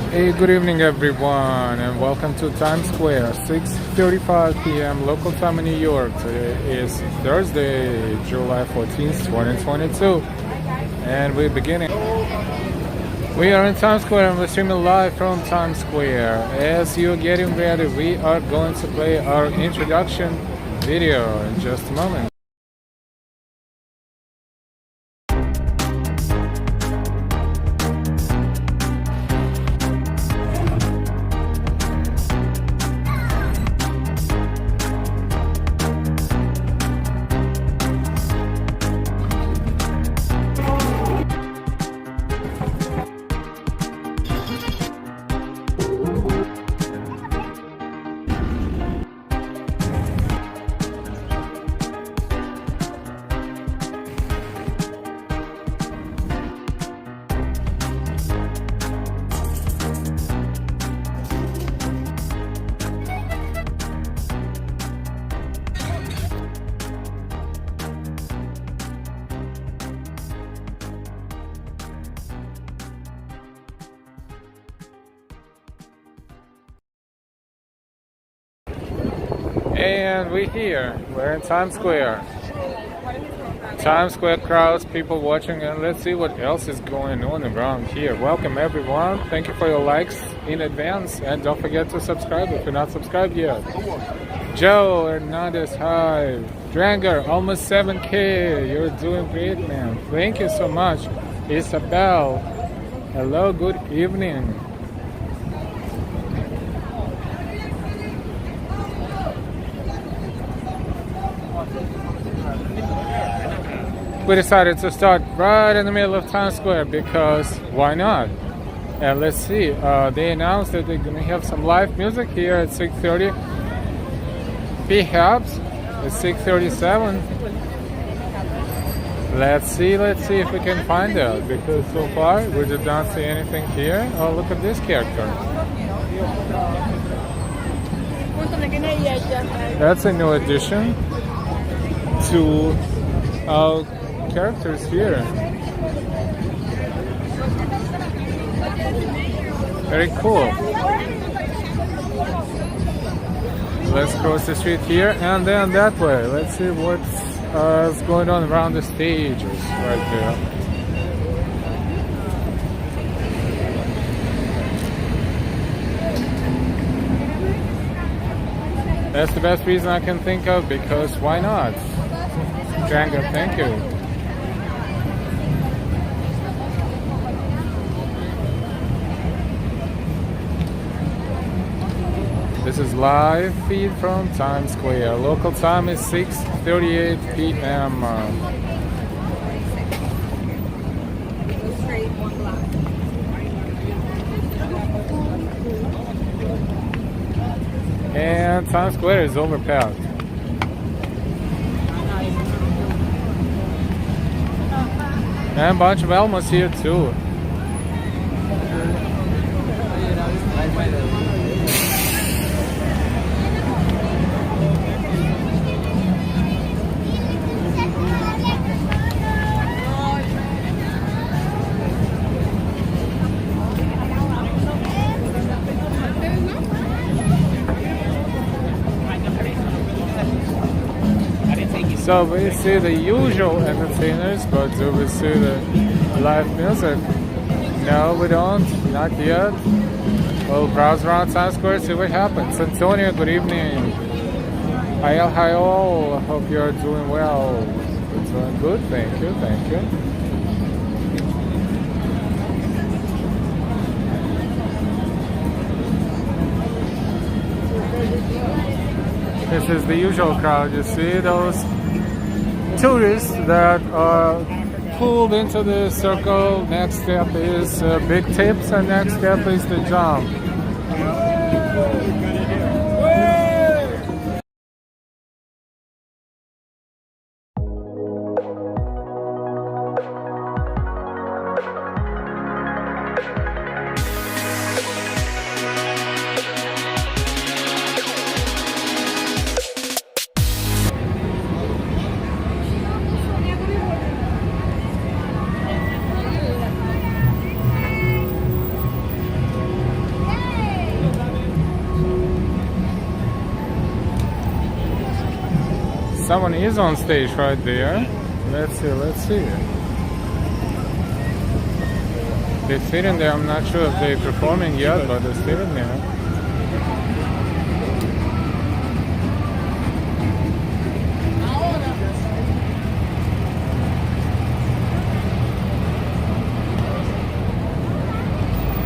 Hey, good evening everyone and welcome to Times Square, 6:35 p.m. local time in New York. Today is Thursday, July 14th, 2022, and we're beginning. We are in Times Square and we're streaming live from Times Square. As you're getting ready, we are going to play our introduction video in just a moment. And we're here. We're in Times Square. Times Square crowds, people watching, and let's see what else is going on around here. Welcome everyone. Thank you for your likes in advance, and don't forget to subscribe if you're not subscribed yet. Joe Hernandez, hi. Dranger, almost 7K. You're doing great, man. Thank you so much. Isabel, hello, good evening. We decided to start right in the middle of Times Square because why not? And let's see, they announced that they're gonna have some live music here at 6:30. Perhaps at 6:37. Let's see if we can find out, because so far we did not see anything here. Oh, look at this character. That's a new addition to our characters here. Very cool. Let's cross the street here and then that way. Let's see what's going on around the stages right there. That's the best reason I can think of, because why not? Django, thank you. This is live feed from Times Square. Local time is 6:38 p.m. And Times Square is overpacked. And a bunch of Elmos here too. So we see the usual entertainers, but do we see the live music? No, we don't, not yet. We'll browse around Times Square, see what happens. Antonio, good evening. Hi all, hope you're doing well. It's doing good, thank you. This is the usual crowd. You see those tourists that are pulled into the circle. Next step is big tips, and next step is the jump. someone is on stage right there. Let's see, let's see. They're sitting there. I'm not sure if they're performing yet, but they're sitting there.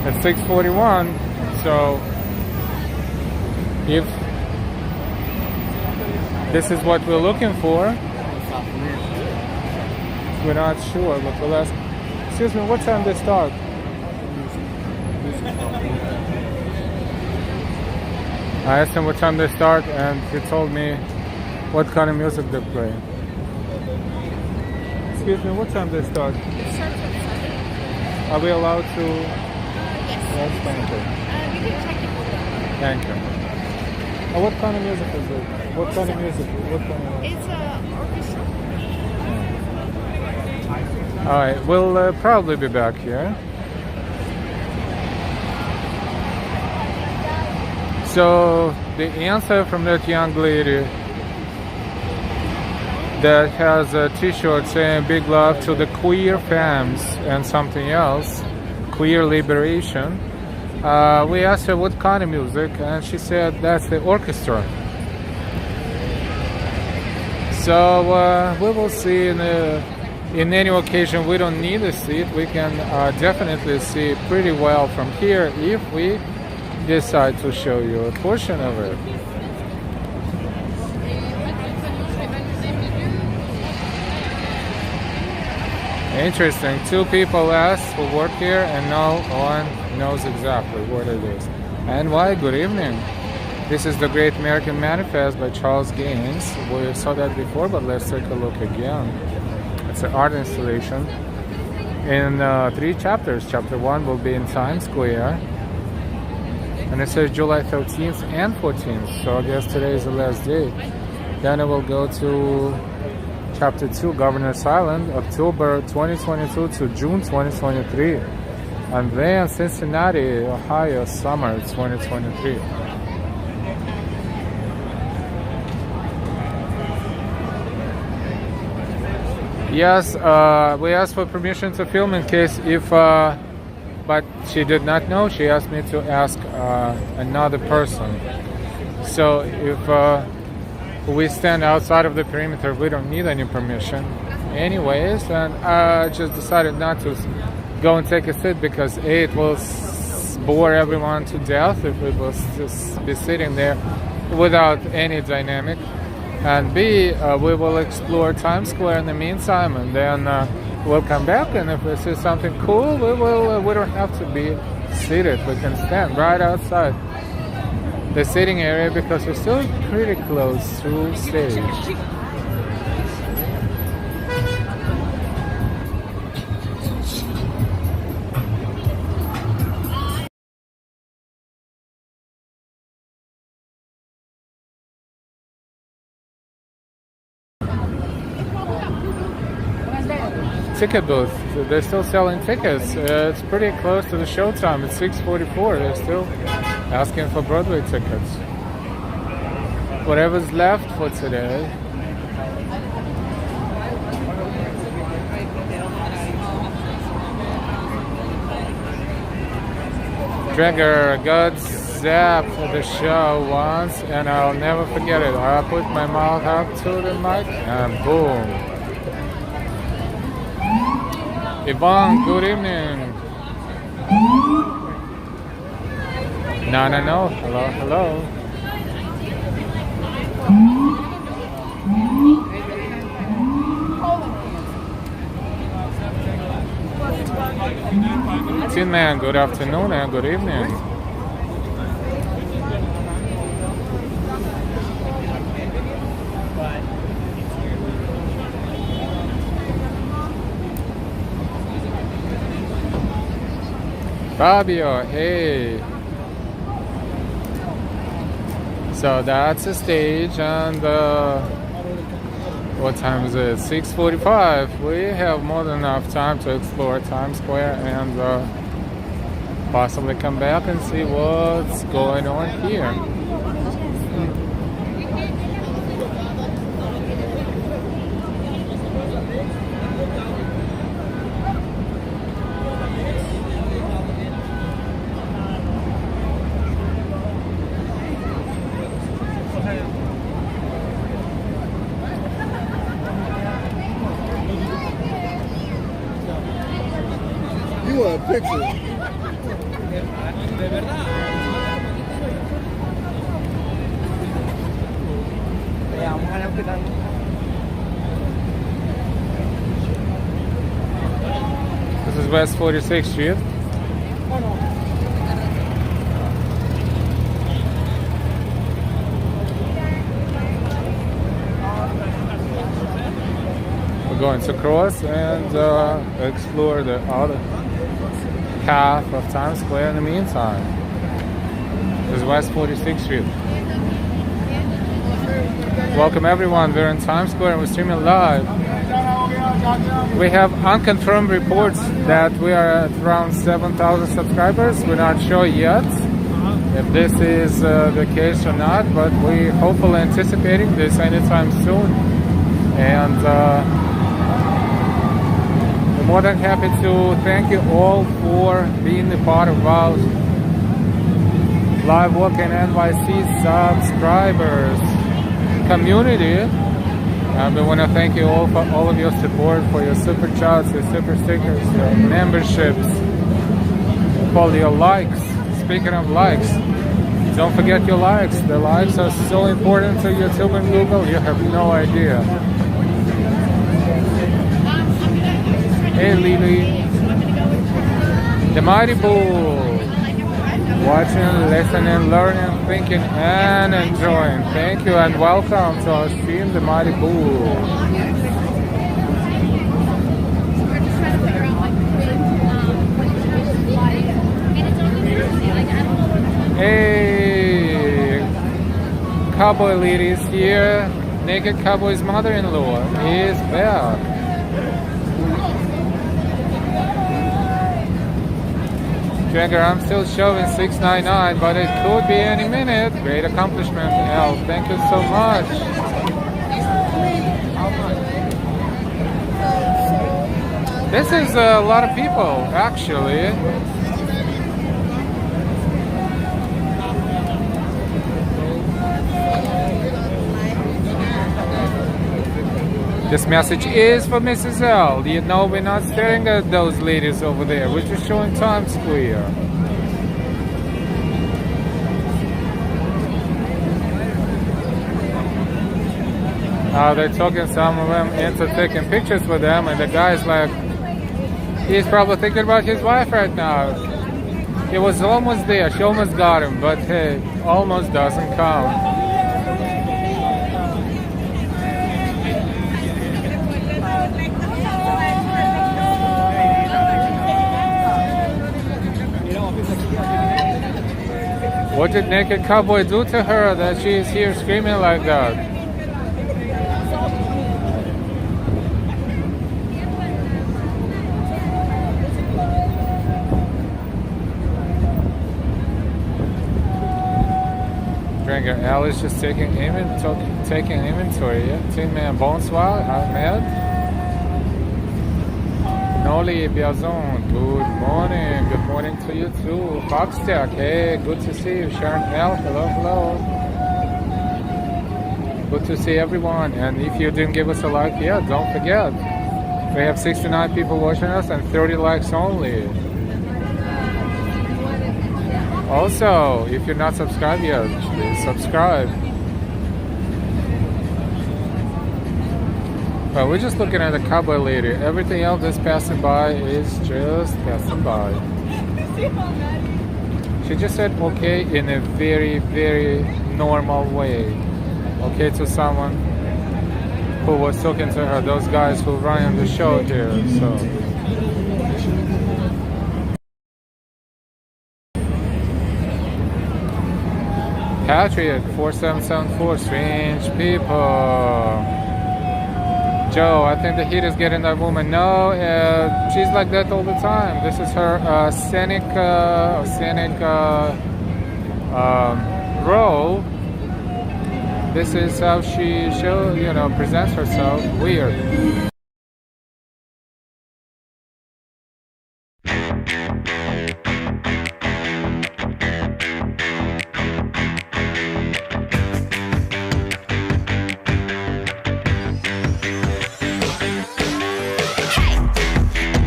It's 6:41, so if this is what we're looking for, we're not sure, but we'll ask. Excuse me, what time they start? I asked him what time they start, and he told me what kind of music they play. Excuse me, what time they start? Are we allowed to? Yes, thank you. You can check it with Thank you. What kind of music is it? What kind of music? What kind of... It's orchestra. Alright, we'll probably be back here. So, the answer from that young lady that has a t-shirt saying big love to the queer femmes and something else, queer liberation. We asked her what kind of music, and she said that's the orchestra. So we will see in any occasion. We don't need a seat. We can definitely see pretty well from here if we decide to show you a portion of it. Interesting. Two people asked who work here, and no one knows exactly what it is. And why? Good evening. This is the Great American Manifest by Charles Gaines. We saw that before, but let's take a look again. It's an art installation in 3 chapters. Chapter 1 will be in Times Square, and it says July 13th and 14th, so I guess today is the last day. Then it will go to Chapter 2, Governor's Island, October 2022 to June 2023. And then Cincinnati, Ohio, summer 2023. Yes, we asked for permission to film in case if, but she did not know. She asked me to ask another person. So if we stand outside of the perimeter, we don't need any permission anyways, and I just decided not to go and take a seat because A, it will bore everyone to death if we will just be sitting there without any dynamic, and B, we will explore Times Square in the meantime, and then we'll come back, and if we see something cool, we don't have to be seated. We can stand right outside the sitting area because we're still pretty close to stage. Ticket booth. They're still selling tickets. It's pretty close to the showtime. It's 6:44. They're still asking for Broadway tickets. Whatever's left for today. Dragger got zapped for the show once, and I'll never forget it. I put my mouth up to the mic, and boom. Yvonne, good evening. No. Hello. Tin Man, good afternoon and good evening. Fabio, hey. So that's the stage, and what time is it? 6:45. We have more than enough time to explore Times Square and possibly come back and see what's going on here. picture. This is West 46th Street. We're going to cross and explore the other half of Times Square in the meantime. This is West 46th Street. Welcome everyone, we're in Times Square and we're streaming live. We have unconfirmed reports that we are at around 7,000 subscribers. We're not sure yet if this is the case or not, but we're hopefully anticipating this anytime soon. And we're more than happy to thank you all for being a part of our Live Walk in NYC subscribers community. And we want to thank you all for all of your support, for your super chats, your super stickers, your memberships, for your likes. Speaking of likes, don't forget your likes. The likes are so important to YouTube and Google, you have no idea. Hey Lily, the Mighty Bull. Watching, listening, learning, thinking, and enjoying. Thank you and welcome to our stream, The Mighty Bull. Hey, Cowboy Lady is here. Naked Cowboy's mother-in-law is back. Jagger, I'm still showing 699, but it could be any minute. Great accomplishment, Al. Thank you so much. This is a lot of people, actually. This message is for Mrs. L. You know, we're not staring at those ladies over there. We're just showing Times Square. They're talking some of them into taking pictures with them, and the guy's like, he's probably thinking about his wife right now. He was almost there. She almost got him, but hey, almost doesn't count. What did Naked Cowboy do to her that she is here screaming like that? Drinker Alice just taking inventory. Yeah? Tin Man Bonsoir, Ahmed. Noli Biazon, good morning. Good morning to you too. Foxtech, hey, good to see you. Sharon L, hello. Good to see everyone. And if you didn't give us a like yet, don't forget. We have 69 people watching us and 30 likes only. Also, if you're not subscribed yet, please subscribe. But we're just looking at the Cowboy Lady. Everything else that's passing by is just passing by. She just said okay in a very, very normal way. Okay to someone who was talking to her, those guys who run the show here. So Patrick 4774, strange people. Joe, I think the heat is getting that woman. No, she's like that all the time. This is her scenic role. This is how she presents herself. Weird.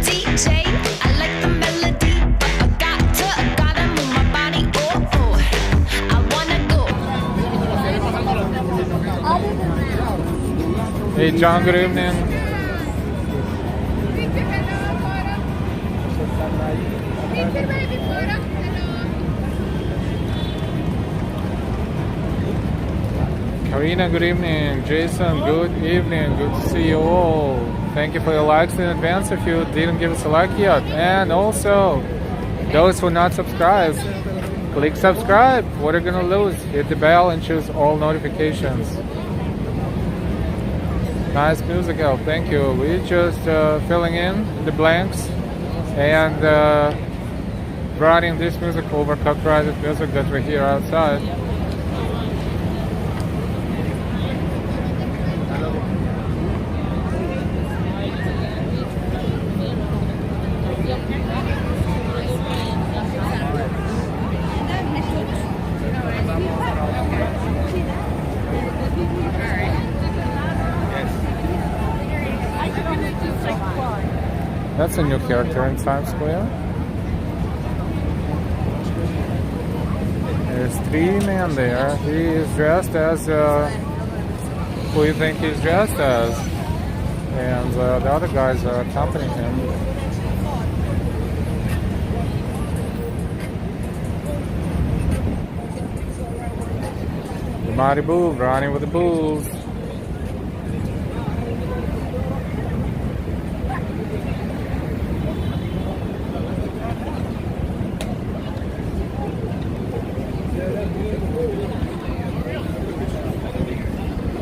DJ, I like the melody. Hey John, good evening. Karina, good evening. Jason, good evening. Good to see you all. Thank you for your likes in advance if you didn't give us a like yet. And also, those who not subscribed, click subscribe. What are you gonna lose? Hit the bell and choose all notifications. Nice musical, thank you. We're just filling in the blanks and writing this music over copyrighted music that we hear outside. That's a new character in Times Square. There's three men there. He is dressed as who you think he's dressed as, and the other guys are accompanying him. The Mighty Bull running with the Bulls.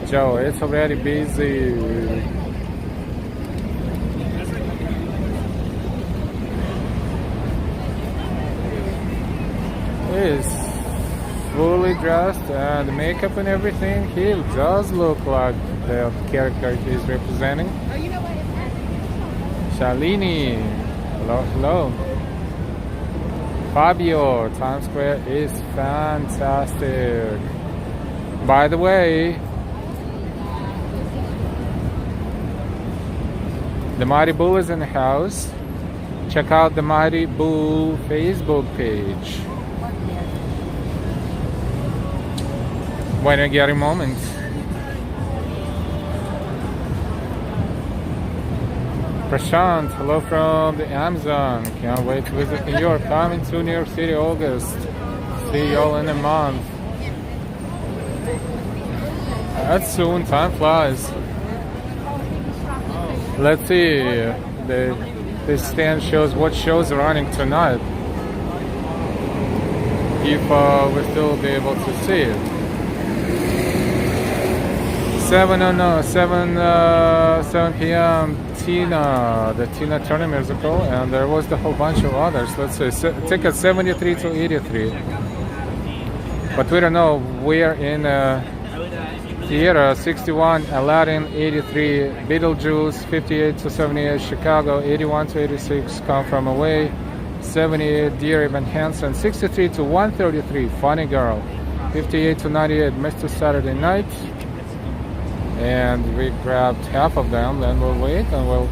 Joe, it's already busy. He's fully dressed and the makeup and everything. He does look like the character he's representing. Shalini, hello, hello. Fabio, Times Square is fantastic. By the way, the Mighty Bull is in the house. Check out the Mighty Bull Facebook page when you get a moment. Prashant, hello from the Amazon. Can't wait to visit New York. Coming to New York City, August. See y'all in a month. That's soon, time flies. Let's see, this stand shows what shows are running tonight. If we'll still be able to see it. 7 p.m. Tina, the Tina Turner musical, and there was the whole bunch of others. Let's see, tickets 73 to 83. But we don't know. We are in Theater 61, Aladdin 83, Beetlejuice 58 to 78, Chicago 81 to 86, Come From Away 78, Dear Evan Hansen 63 to 133, Funny Girl 58 to 98, Mr. Saturday Night. And we grabbed half of them, then we'll wait and we'll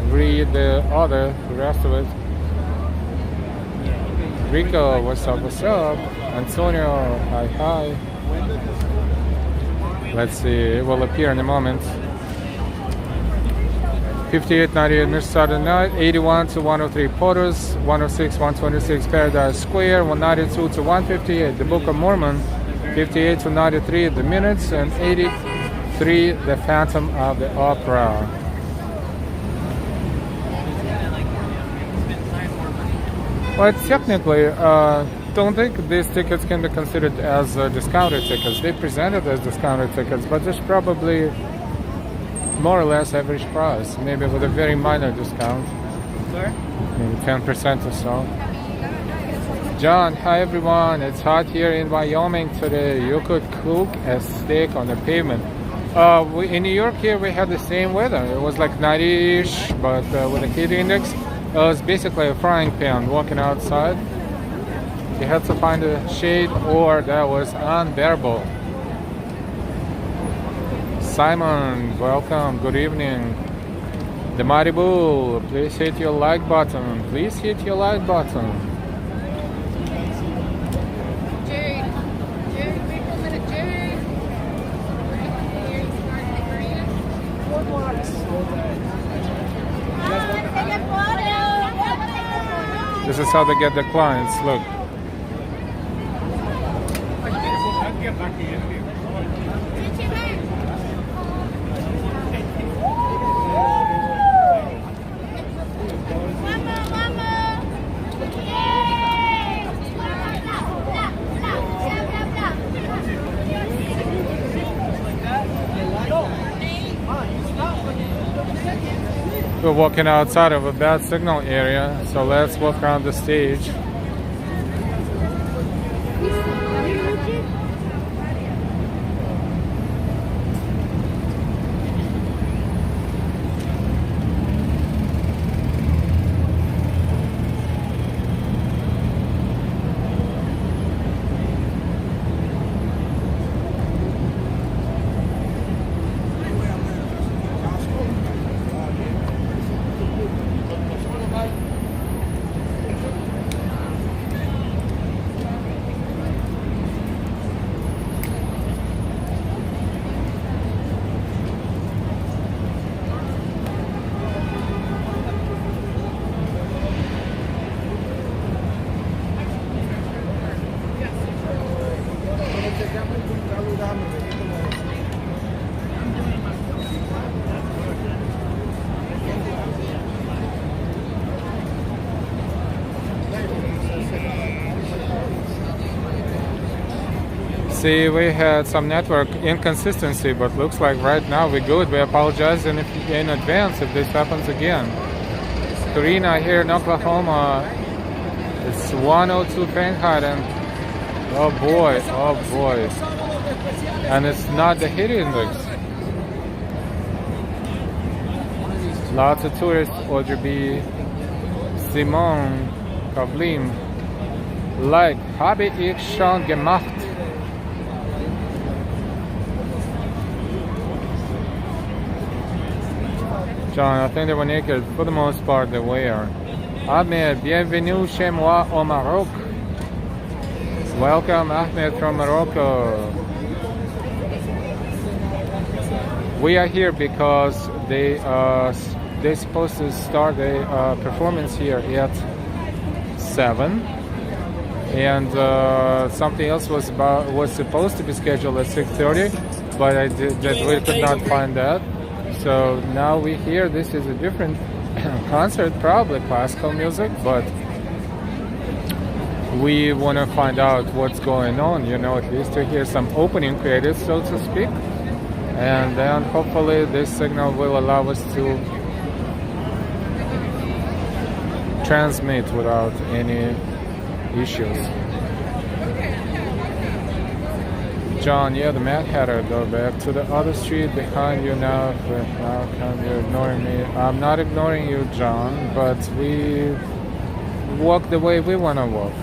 read the rest of it. Rico, what's up, what's up? Antonio, hi, hi. Let's see, it will appear in a moment. 58, 98, Mr. Saturday Night, 81 to 103, Porters, 106, 126, Paradise Square, 192 to 158, The Book of Mormon, 58 to 93, The Minutes, and 83, The Phantom of the Opera. Well, technically, don't think these tickets can be considered as discounted tickets. They presented as discounted tickets, but there's probably more or less average price, maybe with a very minor discount. Maybe 10% or so. John, hi everyone. It's hot here in Wyoming today. You could cook a steak on the pavement. In New York here we had the same weather. It was like 90-ish, but with a heat index, it was basically a frying pan walking outside. You had to find a shade or that was unbearable. Simon, welcome, good evening. The Mighty Bull, please hit your like button. Please hit your like button. This is how they get the clients. Look. We're walking outside of a bad signal area, so let's walk around the stage. See, we had some network inconsistency, but looks like right now we're good. We apologize in advance if this happens again. Karina here in Oklahoma, it's 102 Fahrenheit, and oh boy, and it's not the heat index. Lots of tourists. Oder B. Simon Kavlim. Like, habe ich schon gemacht. John, I think they were naked. For the most part, they were. Ahmed, bienvenue chez moi au Maroc. Welcome, Ahmed from Morocco. We are here because they're supposed to start a performance here at 7, and something else was supposed to be scheduled at 6:30, but we could not find that. So now we hear this is a different concert, probably classical music, but we want to find out what's going on, at least to hear some opening credits, so to speak. And then hopefully this signal will allow us to transmit without any issues. John, yeah, the Mad Hatter, go back to the other street behind you now. How come you're ignoring me? I'm not ignoring you, John, but we walk the way we want to walk.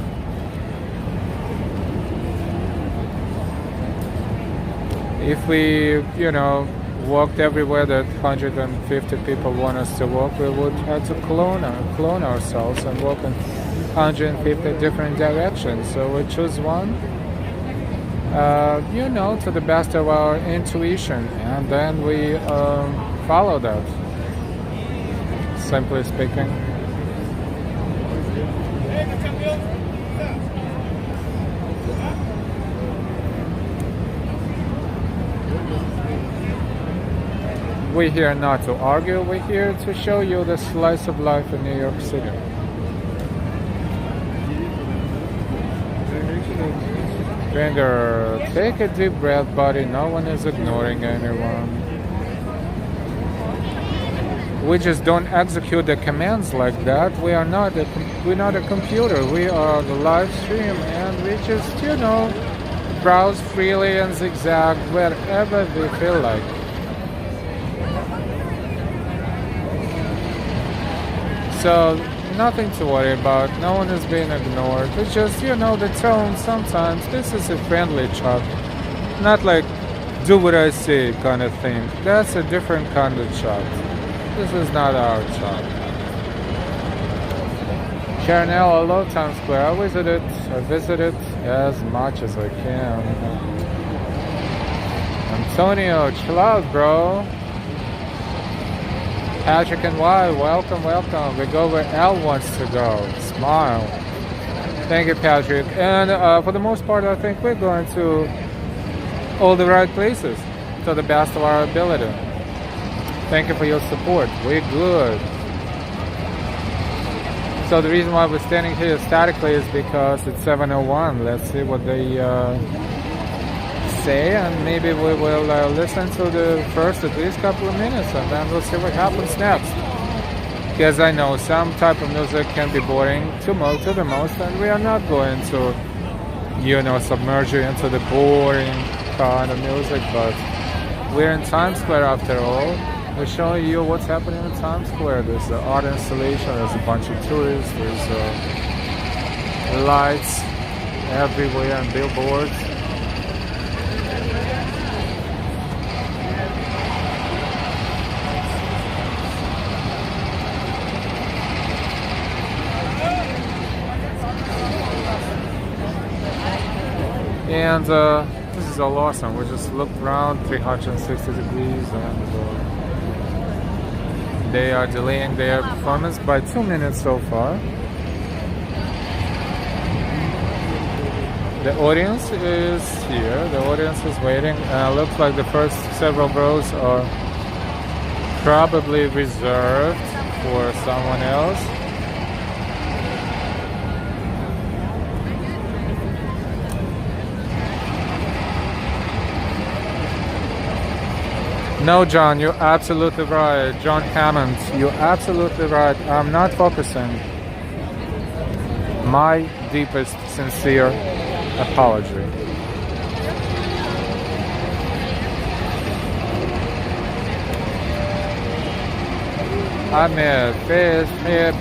If we, walked everywhere that 150 people want us to walk, we would have to clone ourselves and walk in 150 different directions. So we choose one. To the best of our intuition, and then we follow that, simply speaking. We're here not to argue, we're here to show you the slice of life in New York City. Finger, take a deep breath, buddy. No one is ignoring anyone. We just don't execute the commands like that. We're not a computer. We are the live stream, and we just, browse freely and zigzag wherever we feel like. So nothing to worry about. No one is being ignored. It's just, the tone sometimes. This is a friendly chat. Not like, do what I say kind of thing. That's a different kind of chat. This is not our chat. Carnell, hello, Times Square. I visit it as much as I can. Antonio, chill out, bro. Patrick and Y, welcome. We go where Al wants to go. smile. Thank you, Patrick. And for the most part, I think we're going to all the right places to the best of our ability. Thank you for your support. We're good. So the reason why we're standing here statically is because it's 7:01. Let's see what they say, and maybe we will listen to the first at least couple of minutes, and then we'll see what happens next. Because I know some type of music can be boring to the most, and we are not going to, submerge you into the boring kind of music, but we're in Times Square after all. We're showing you what's happening in Times Square. There's an art installation, there's a bunch of tourists, there's lights everywhere and billboards. And this is all awesome. We just looked around 360 degrees, and they are delaying their performance by 2 minutes so far. The audience is here. The audience is waiting. Looks like the first several rows are probably reserved for someone else. No, John, you're absolutely right. John Hammond, you're absolutely right. I'm not focusing. My deepest, sincere apology. Ahmed, Fez, man.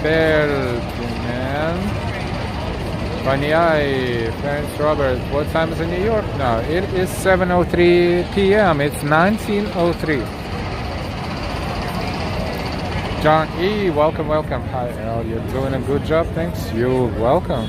Banyai, Clarence Robert, what time is it in New York now? It is 7:03 p.m. It's 19:03. John E, welcome. Hi, Al, you're doing a good job, thanks. You're welcome.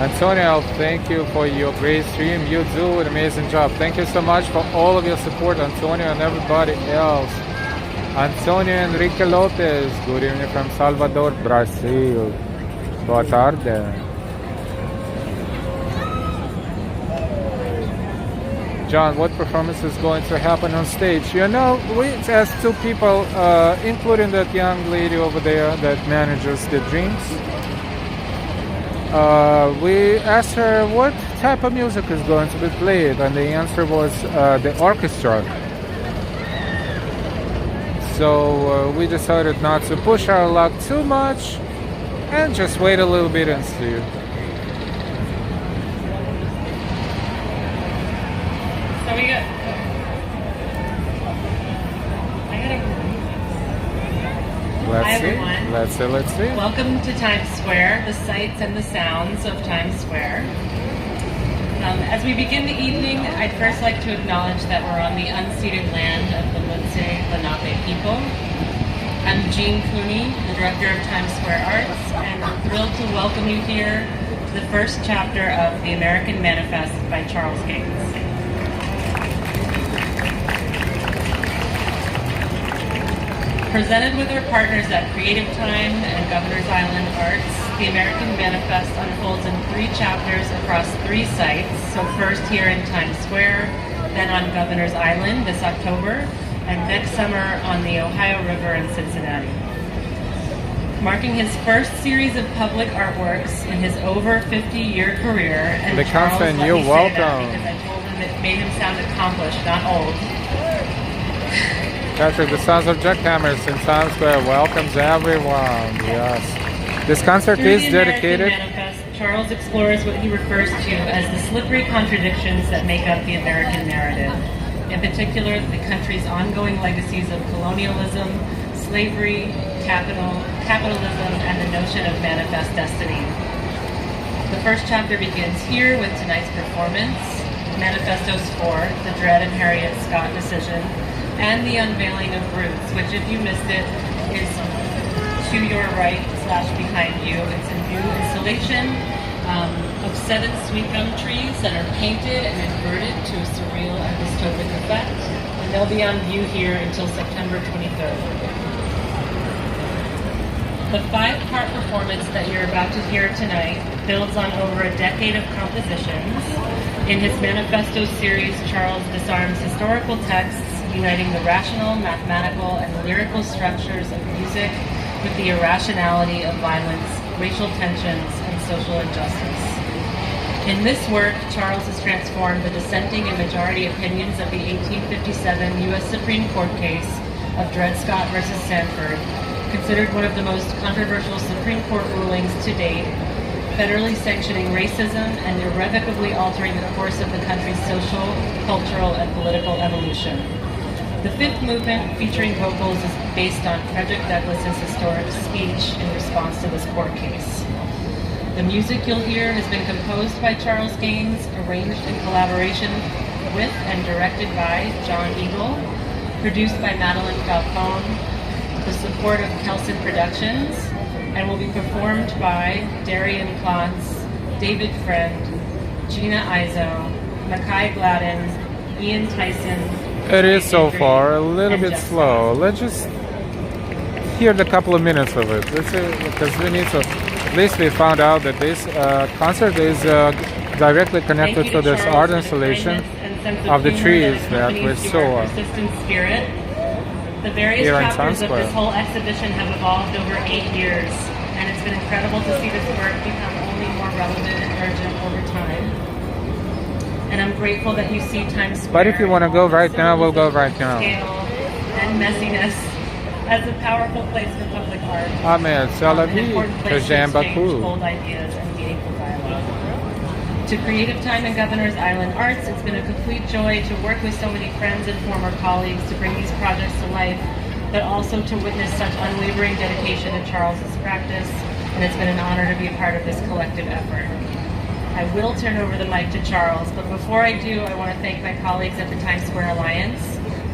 Antonio, thank you for your great stream. You do an amazing job. Thank you so much for all of your support, Antonio, and everybody else. Antonio Enrique Lopez, good evening from Salvador, Brazil. Boa tarde. John, what performance is going to happen on stage? We asked two people, including that young lady over there that manages the drinks. We asked her what type of music is going to be played, and the answer was the orchestra. So we decided not to push our luck too much and just wait a little bit and see. So we got. Let's see. Welcome to Times Square, the sights and the sounds of Times Square. As we begin the evening, I'd first like to acknowledge that we're on the unceded land of the Mutse Lenape people. I'm Jean Cooney, the director of Times Square Arts, and I'm thrilled to welcome you here to the first chapter of The American Manifest by Charles Gates. Presented with our partners at Creative Time and Governor's Island Arts, the American Manifest unfolds in 3 chapters across 3 sites. So first here in Times Square, then on Governor's Island this October, and next summer on the Ohio River in Cincinnati. Marking his first series of public artworks in his over 50-year career, and the Charles, let me you're say welcome. that because I told him it made him sound accomplished, not old. Patrick, the Sons of Jackhammers in Times Square welcomes everyone. Yes. This concert Through is the American dedicated. Manifest, Charles explores what he refers to as the slippery contradictions that make up the American narrative. In particular, the country's ongoing legacies of colonialism, slavery, capitalism, and the notion of manifest destiny. The first chapter begins here with tonight's performance. Manifestos 4, the Dred and Harriet Scott decision, and the unveiling of Roots, which, if you missed it, is to your right / behind you. It's a new installation of 7 sweet gum trees that are painted and inverted to a surreal and dystopic effect, and they'll be on view here until September 23rd. The 5-part performance that you're about to hear tonight builds on over a decade of compositions. In his Manifesto series, Charles disarms historical texts, uniting the rational, mathematical, and lyrical structures of music with the irrationality of violence, racial tensions, and social injustice. In this work, Charles has transformed the dissenting and majority opinions of the 1857 U.S. Supreme Court case of Dred Scott versus Sanford, considered one of the most controversial Supreme Court rulings to date, federally sanctioning racism and irrevocably altering the course of the country's social, cultural, and political evolution. The 5th movement, featuring vocals, is based on Frederick Douglass's historic speech in response to this court case. The music you'll hear has been composed by Charles Gaines, arranged in collaboration with and directed by John Eagle, produced by Madeline Falcone, with the support of Kelson Productions, and will be performed by Darian Klontz, David Friend, Gina Izzo, Makai Gladden, Ian Tyson. It is so far a little bit slow. Let's just hear the couple of minutes of it. Let's see, because we need to. At least we found out that this concert is directly connected to this art installation of the trees that we saw The various here in chapters Times of Square. this whole exhibition have evolved over 8 years, and it's been incredible to see this work become only more relevant and urgent over time. And I'm grateful that you see Times Square. But if you want to go right now, we'll go right now. Scale and messiness as a powerful place for public art. Amen. C'est la An vie important que place to j'aime exchange beaucoup. bold ideas and meaningful dialogue. To Creative Time and Governor's Island Arts, it's been a complete joy to work with so many friends and former colleagues to bring these projects to life, but also to witness such unwavering dedication to Charles's practice, and it's been an honor to be a part of this collective effort. I will turn over the mic to Charles, but before I do, I want to thank my colleagues at the Times Square Alliance,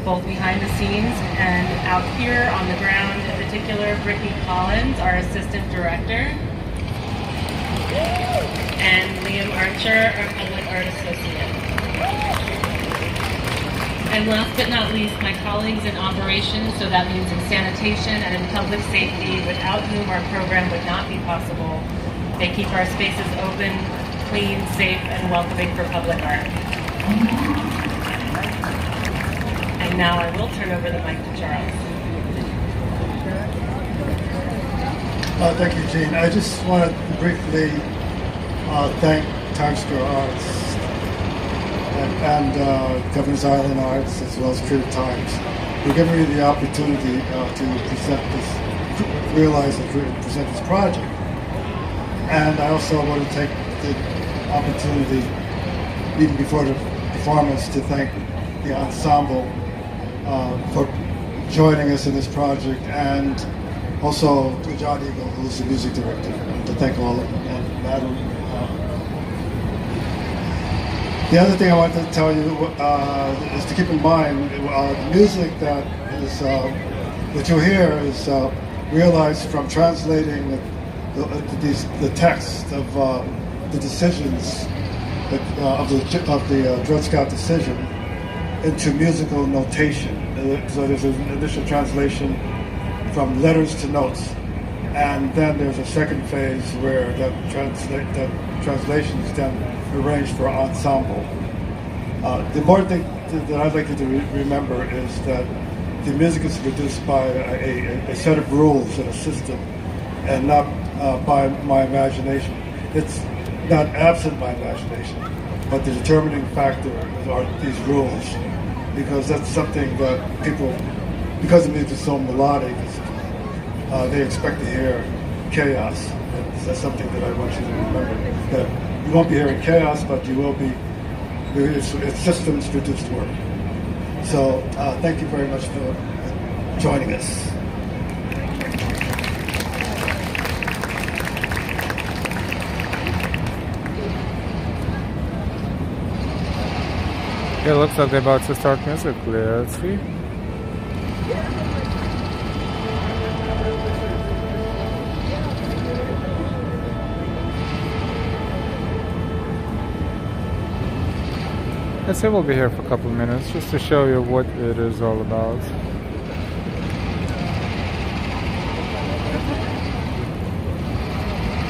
both behind the scenes and out here on the ground, in particular Brittany Collins, our Assistant Director, and Liam Archer, our Public Art Associate. And last but not least, my colleagues in operations, so that means in sanitation and in public safety, without whom our program would not be possible. They keep our spaces open, clean, safe, and welcoming for public art. And now I will turn over the mic to Charles. Thank you, Jean. I just want to briefly thank Times Square Arts and Governor's Island Arts, as well as Creative Times, for giving me the opportunity to present this, realize and present this project. And I also want to take the opportunity, even before the performance, to thank the ensemble for joining us in this project, and also to John Eagle, who's the music director, and to thank all of them, and Madeline. The other thing I want to tell you is to keep in mind the music that you'll hear is realized from translating the text of the decisions of the Dred Scott decision into musical notation. So there's an initial translation from letters to notes, and then there's a second phase where that translation is then arranged for ensemble. The important thing that I'd like you to remember is that the music is produced by a set of rules and a system, and not by my imagination. It's not absent my imagination, but the determining factor are these rules, because that's something that people, because the music is so melodic, they expect to hear chaos. That's something that I want you to remember, that you won't be hearing chaos, but you will be, it's systems produced work. So thank you very much for joining us. It looks like they're about to start music. Let's see. Let's say we'll be here for a couple of minutes just to show you what it is all about.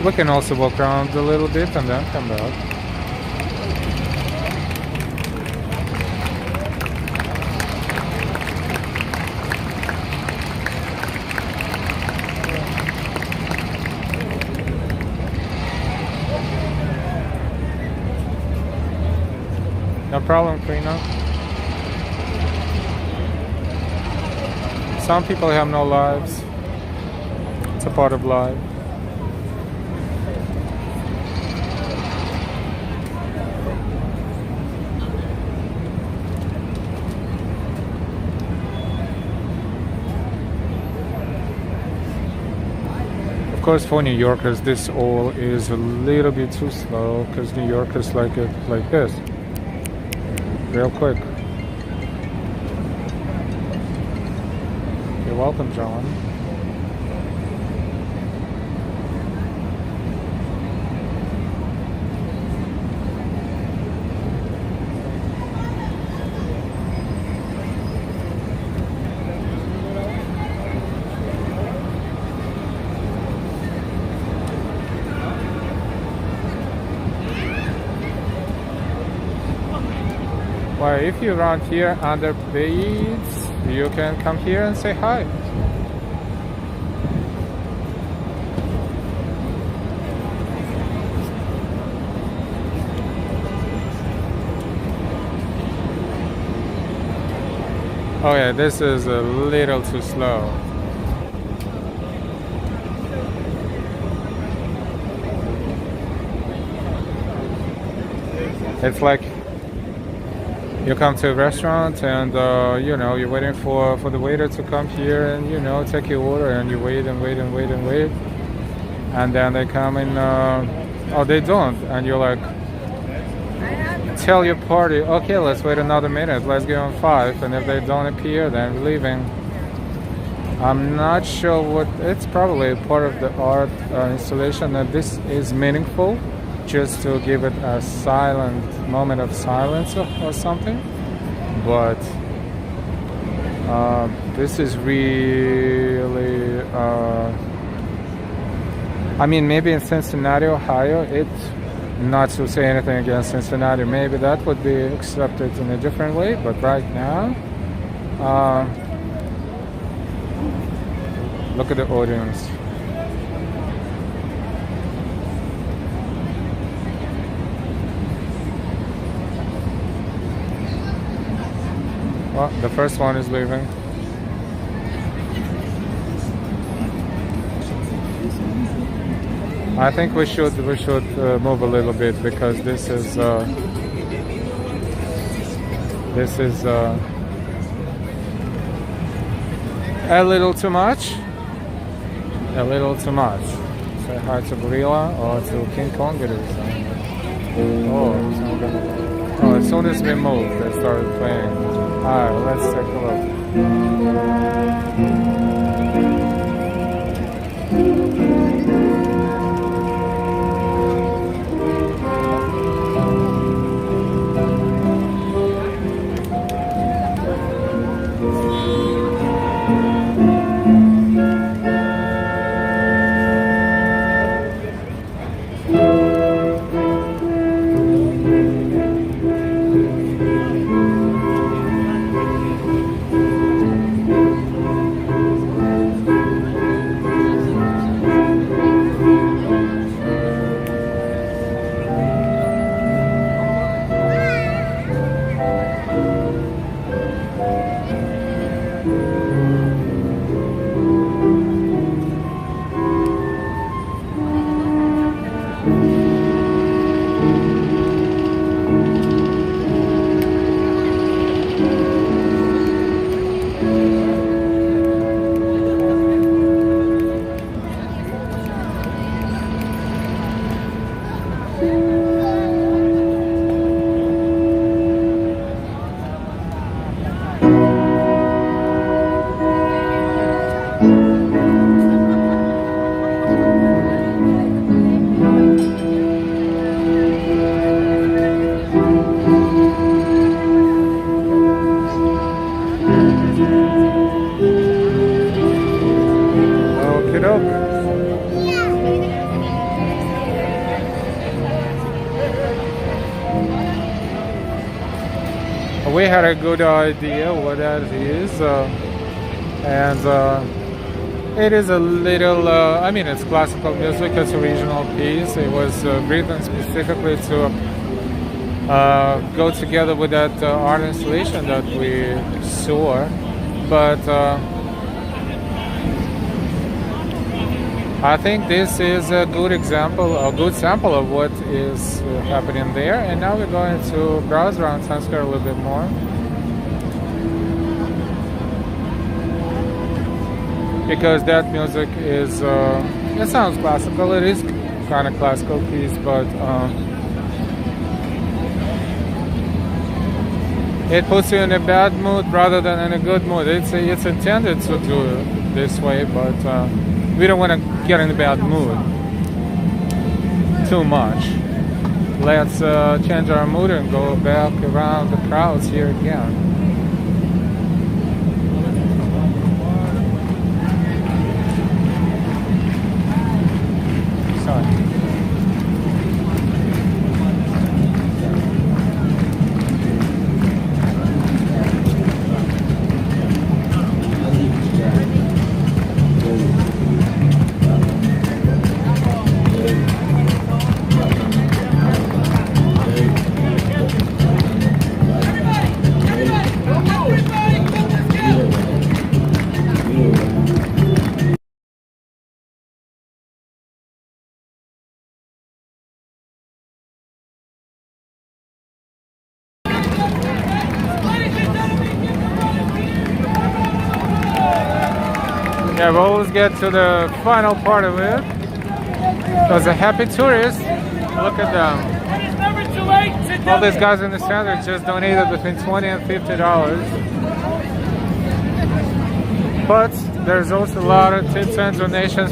We can also walk around a little bit and then come back. No problem, Karina. Some people have no lives. It's a part of life. Of course, for New Yorkers, this all is a little bit too slow because New Yorkers like it like this. Real quick. You're welcome, John. Well, if you're around here under Bates, you can come here and say hi. Oh yeah, this is a little too slow. It's like you come to a restaurant and you know, you're waiting for the waiter to come here and, you know, take your order, and you wait and wait and wait and wait, and then they come in, oh, they don't, and you're like, tell your party, okay, let's wait another minute, let's give them 5, and if they don't appear, then we're leaving. I'm not sure what, it's probably part of the art installation that this is meaningful, just to give it a silent moment of silence or something, but this is really I mean, maybe in Cincinnati, Ohio, it's not to say anything against Cincinnati, maybe that would be accepted in a different way, but right now look at the audience. Well, the first one is leaving. I think we should move a little bit, because this is a little too much. A little too much. Say hi to Gorilla or to King Kong it is. Oh, as soon as we moved, they started playing. Alright, let's take a look. look. We had a good idea what that is, and it is a little, I mean, it's classical music, it's a regional piece. It was written specifically to go together with that art installation that we saw, but I think this is a good example, a good sample of what is happening there. And now we're going to browse around Times Square a little bit more, because that music is, it sounds classical. It is kind of classical piece, but it puts you in a bad mood rather than in a good mood. It's intended to do it this way, but we don't want to get in a bad mood too much. Let's change our mood and go back around the crowds here again. Yeah, we'll always get to the final part of it. Because a happy tourist, look at them. All these guys in the center just donated between $20 and $50. But there's also a lot of tips and donations.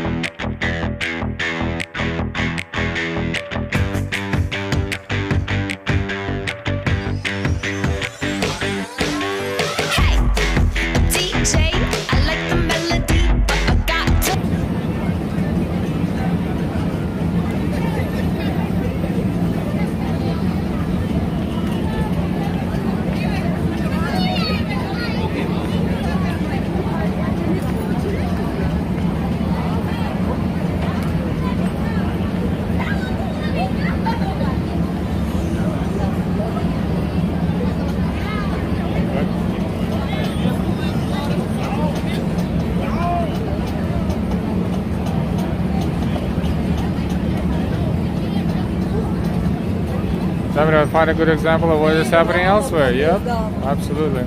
I'm going to find a good example of what is happening elsewhere. Yep, absolutely.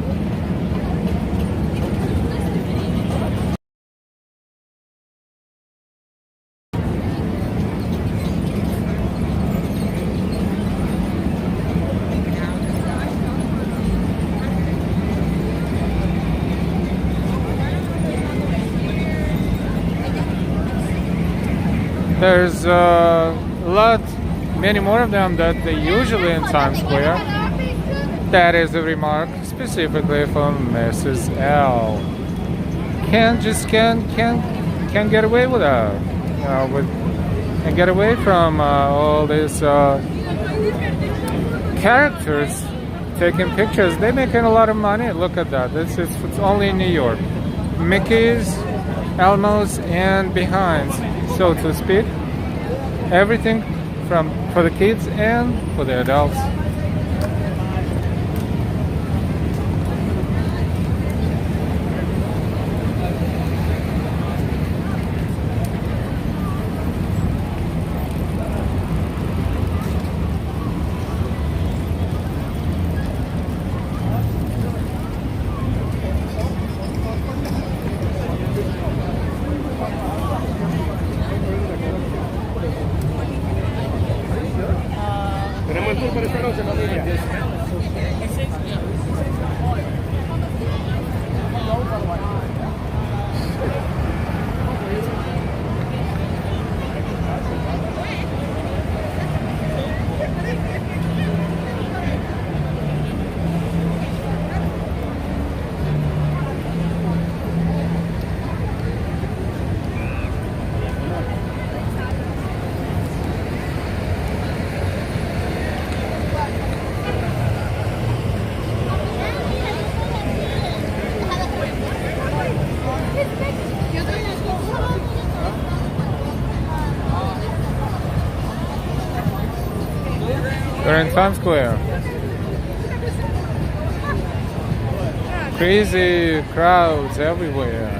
There's a lot, many more of them that they usually in Times Square. That is a remark specifically from Mrs. L. Can't get away with that, and get away from all these characters taking pictures. They're making a lot of money. Look at that. It's only in New York. Mickey's, Elmo's, and Behinds, so to speak. Everything for the kids and for the adults. We're in Times Square. Crazy crowds everywhere.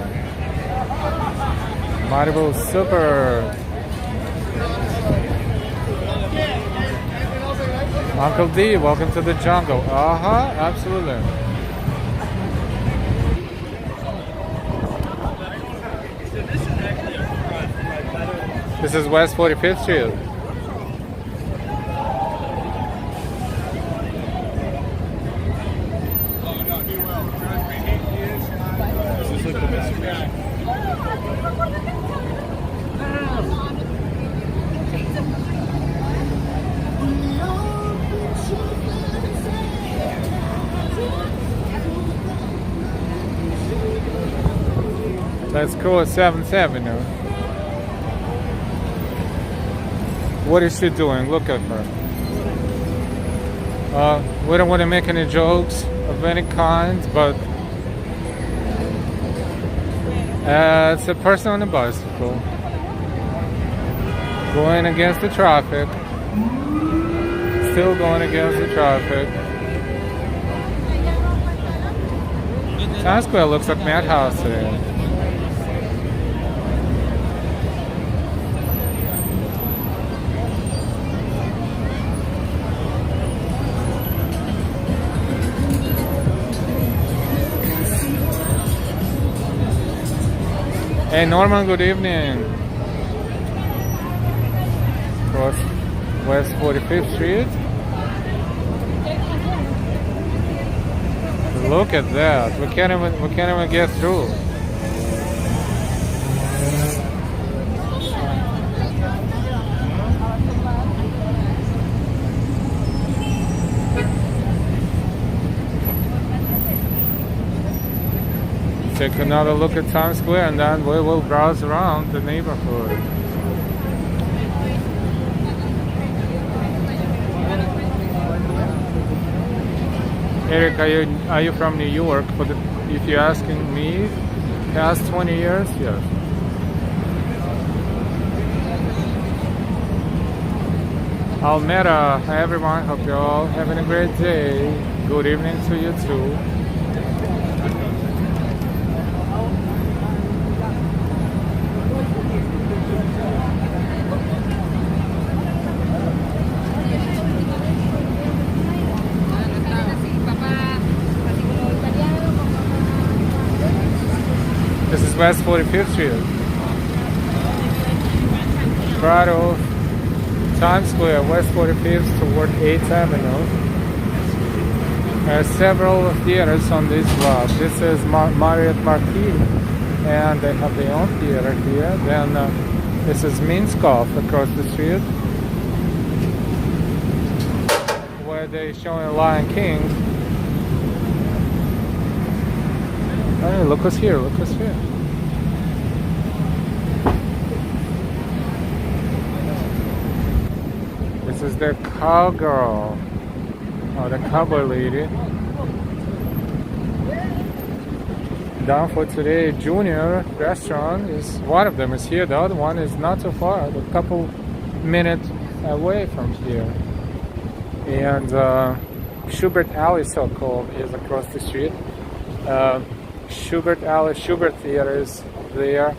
Marble Super. Uncle D, welcome to the jungle. Absolutely. This is West 45th Street. Let's go at 7th Avenue. What is she doing? Look at her. We don't want to make any jokes of any kind, but it's a person on a bicycle going against the traffic. Still going against the traffic. Times Square looks like madhouse today. Hey Norman, good evening. Across West 45th Street. Look at that. We can't even get through. Take another look at Times Square and then we will browse around the neighborhood. Eric, are you from New York? But if you're asking me, past 20 years, yes. Almeda, hi everyone, hope you're all having a great day. Good evening to you too. This is West 45th Street. Right off Times Square, West 45th toward 8th Avenue. There are several theaters on this block. This is Marriott Marquis, and they have their own theater here. Then this is Minskoff across the street, where they're showing Lion King. Hey, look who's here, look who's here. This is the cowgirl, or the cowboy lady. Down for today, Junior restaurant is one of them is here. The other one is not so far, a couple minutes away from here. And Schubert Alley, so called, is across the street. Schubert Alley, Schubert Theater is there.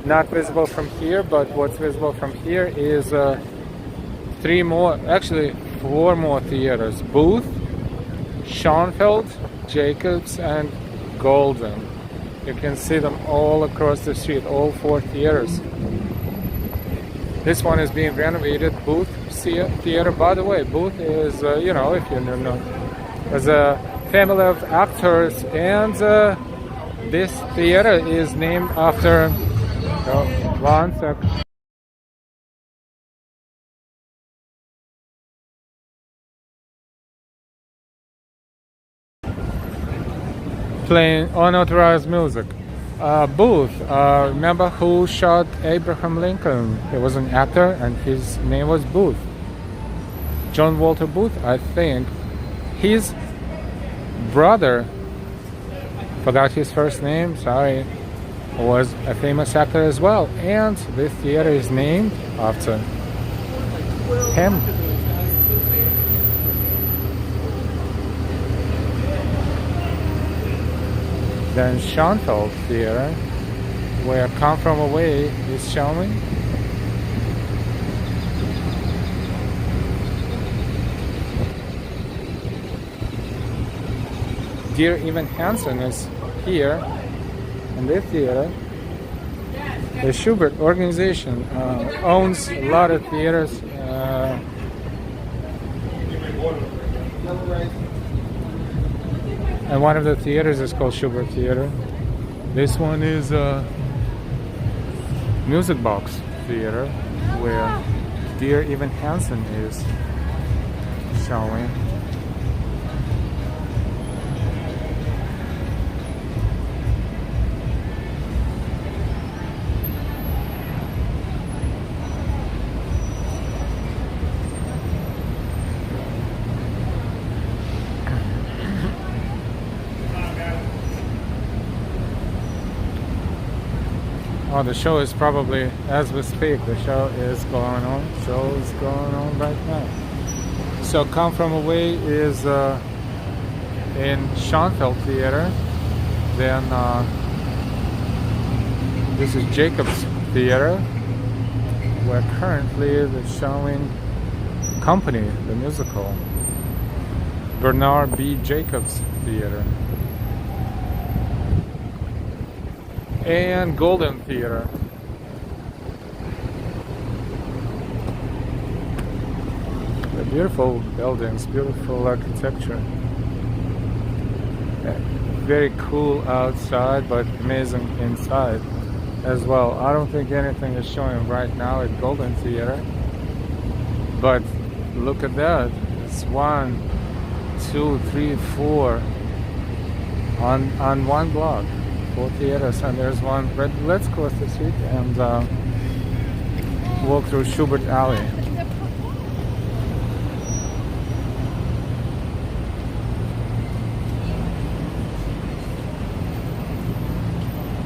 Not visible from here, but what's visible from here is four more theaters. Booth, Schoenfeld, Jacobs, and Golden. You can see them all across the street, all four theaters. This one is being renovated, Booth Theater. By the way, Booth is, if you don't know, as a family of actors, and this theater is named after, one sec. Playing unauthorized music. Booth, remember who shot Abraham Lincoln? He was an actor and his name was Booth. John Walter Booth, I think. His brother, forgot his first name, sorry, was a famous actor as well. And this theater is named after him. Then Schoenfeld Theater, where Come From Away is showing. Dear Evan Hansen is here in this theater. The Schubert organization owns a lot of theaters. And one of the theaters is called Schubert Theater. This one is Music Box Theater, where Dear Evan Hansen is showing. Oh, the show is probably, as we speak, the show is going on. Show is going on right now. So Come From Away is in Schoenfeld Theater. Then this is Jacobs Theater, where currently they're showing Company, the musical. Bernard B. Jacobs Theater. And Golden Theater. They're beautiful buildings, beautiful architecture. Very cool outside, but amazing inside as well. I don't think anything is showing right now at Golden Theater, but look at that. It's 1, 2, 3, 4 on one block. 4 theaters, and there's one. But let's cross the street and walk through Schubert Alley.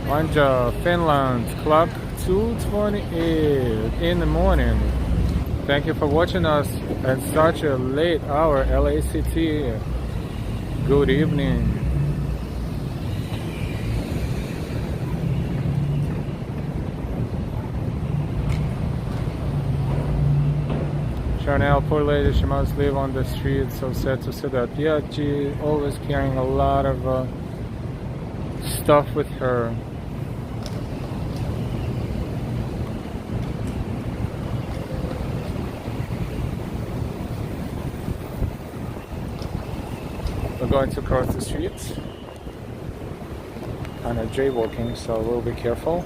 Vanja, Finland, clock 2:28 in the morning. Thank you for watching us at such a late hour, LACT. Good evening. Chanel, poor lady, she must live on the street, so sad to see that. Yeah, she always carrying a lot of stuff with her. We're going to cross the street. Kind of jaywalking, so we'll be careful.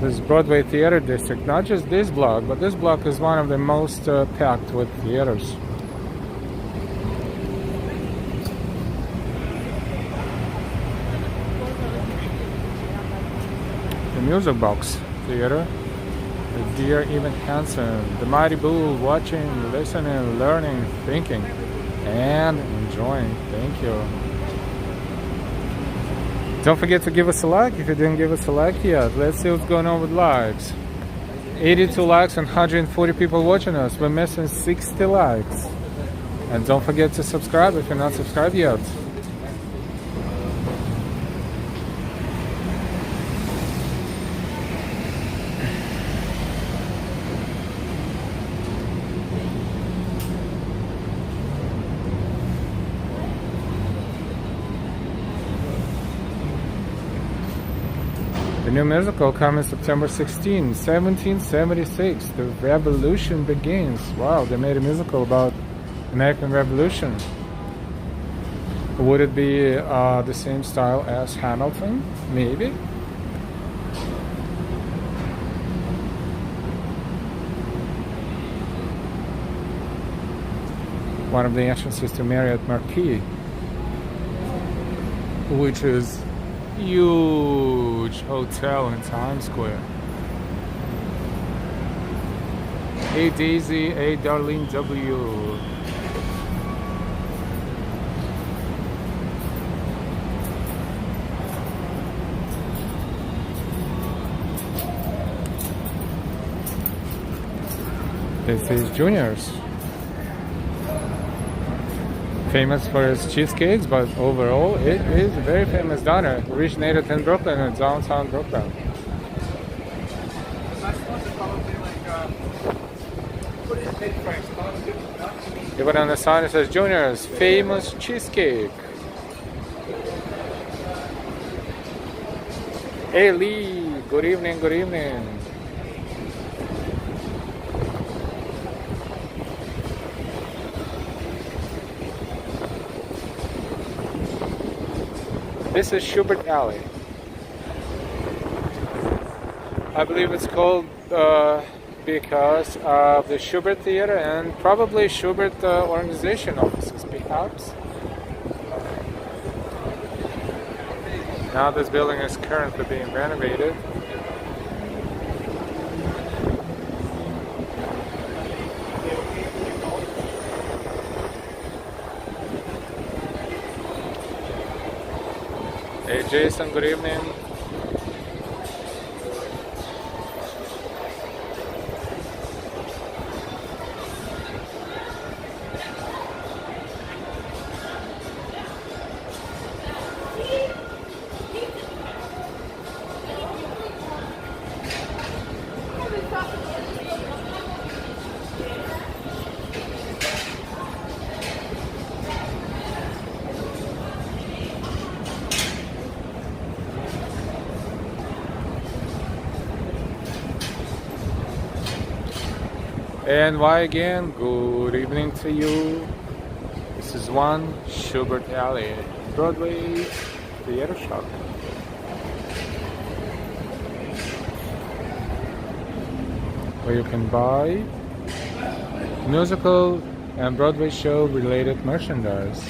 This Broadway Theater District, not just this block, but this block is one of the most packed with theaters. The Music Box Theater, the Dear Evan Hansen, the Mighty Bull, watching, listening, learning, thinking, and enjoying. Thank you. Don't forget to give us a like if you didn't give us a like yet. Let's see what's going on with likes. 82 likes and 140 people watching us. We're missing 60 likes. And don't forget to subscribe if you're not subscribed yet. The new musical coming September 16, 1776. The Revolution Begins. Wow, they made a musical about American Revolution. Would it be the same style as Hamilton? Maybe. One of the entrances to Marriott Marquis, which is huge hotel in Times Square. Hey Daisy, hey Darlene W. This is Junior's. Famous for its cheesecakes, but overall it is a very famous diner. Originated in Brooklyn, in downtown Brooklyn. Even on the sign it says Junior's famous cheesecake. Hey Lee, good evening, good evening. This is Schubert Alley. I believe it's called because of the Schubert Theater and probably Schubert organization offices, perhaps. Now this building is currently being renovated. Hey Jason, good evening. And why again? Good evening to you. This is one Schubert Alley, Broadway Theater Shop. Where you can buy musical and Broadway show related merchandise.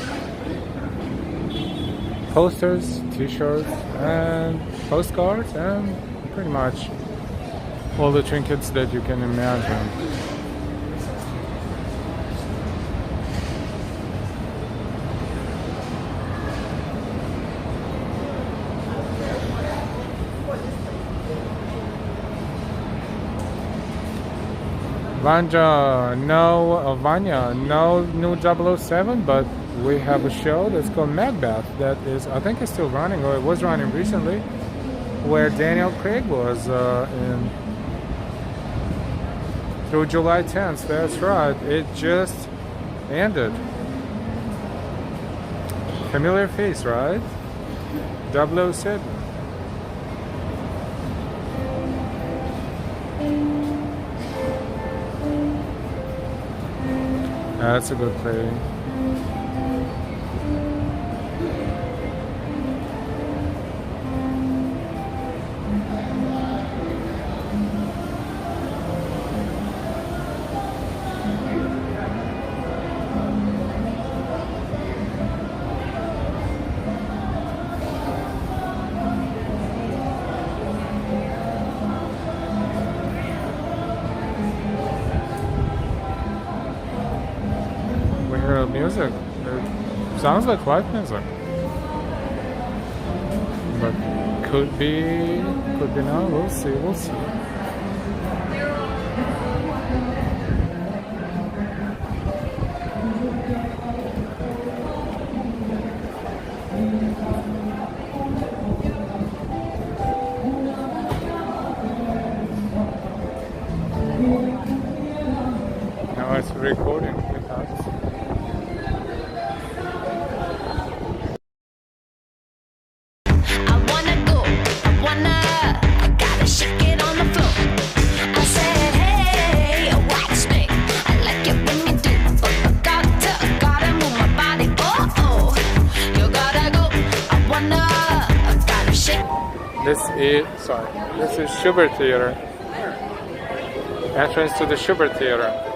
Posters, t-shirts, and postcards, and pretty much all the trinkets that you can imagine. Vanya, no new 007, but we have a show that's called Macbeth that is, I think it's still running, or it was running recently, where Daniel Craig was in through July 10th. That's right, it just ended. Familiar face, right? 007. That's a good play. Music. It sounds like live music, but could be not. We'll see. We'll see. Now it's recording with us. This is Schubert Theater. Entrance to the Schubert Theater.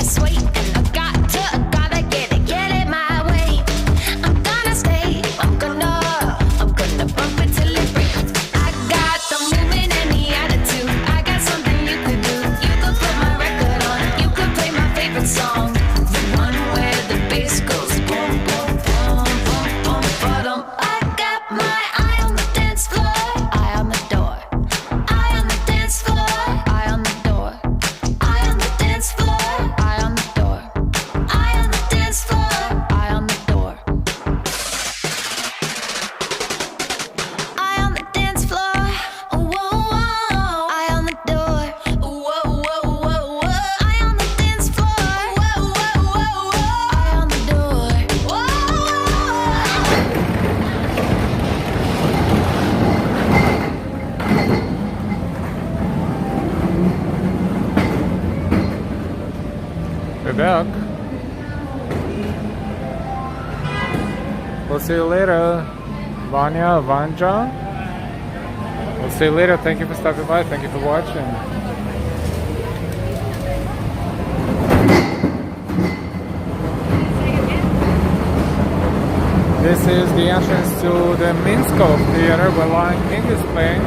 Sway, and I gotta get it my way. one where the bass goes boom, boom, boom, boom, boom, ba-dum. I got my eye on the dance floor, eye on the door, eye on the dance floor, eye on the door, eye on the dance floor, eye on the door, eye on the dance floor, eye on the door, eye on the dance floor, whoa, whoa, eye on the door, whoa, whoa, whoa, whoa, eye on the dance floor, whoa, whoa, whoa, whoa, eye on the door, whoa. We're back. We'll see you later, Vanya, Vanja. We'll see you later. Thank you for stopping by. Thank you for watching. This is the entrance to the Minskov Theater where Lion King is playing.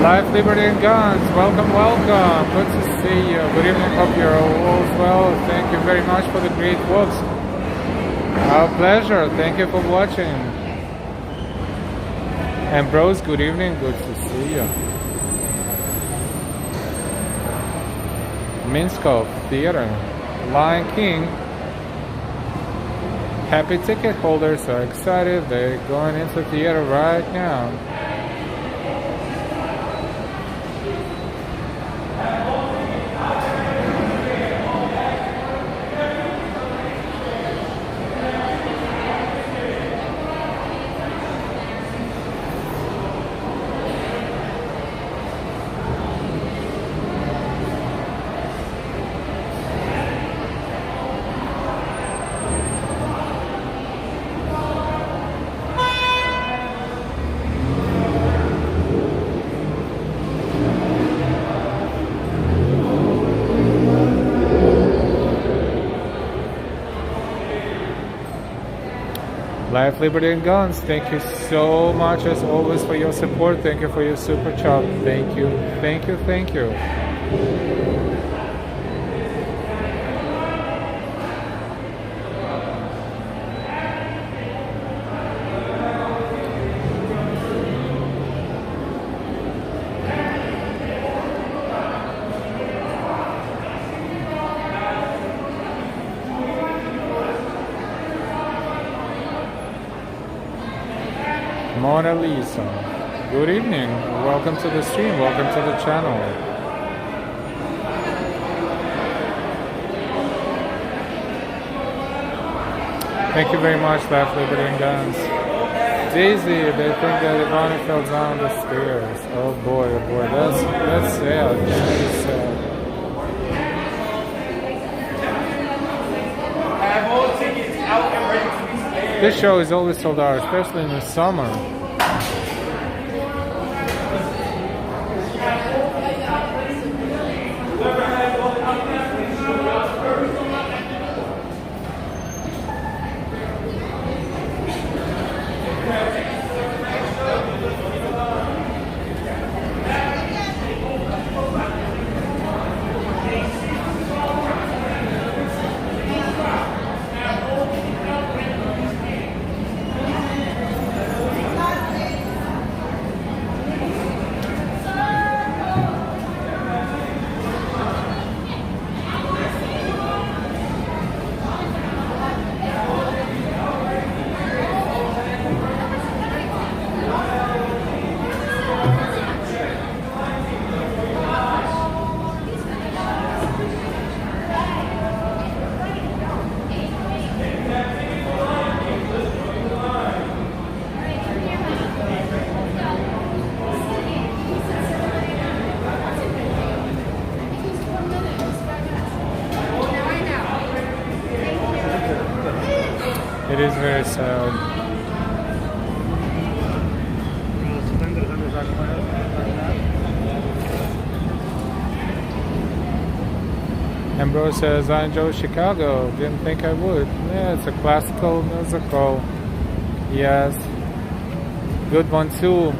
Life, Liberty, and Guns. Welcome, welcome. Good to see you. Good evening. Hope you're all well. Thank you very much for the great works. Our pleasure. Thank you for watching. Ambrose, good evening. Good to see you. Minskov Theater. Lion King. Happy ticket holders are excited. They're going into theater right now. Life, Liberty, and Guns. Thank you so much as always for your support. Thank you for your super chat. Thank you, thank you, thank you. Mona Lisa. Good evening. Welcome to the stream. Welcome to the channel. Thank you very much, Life, Liberty, and Guns. Daisy, they think that Ivana fell down the stairs. Oh boy, that's sad. That's sad. This show is always sold out, especially in the summer. It is very sad. Ambrose says, I enjoy Chicago. Didn't think I would. Yeah, it's a classical musical. Yes. good one too.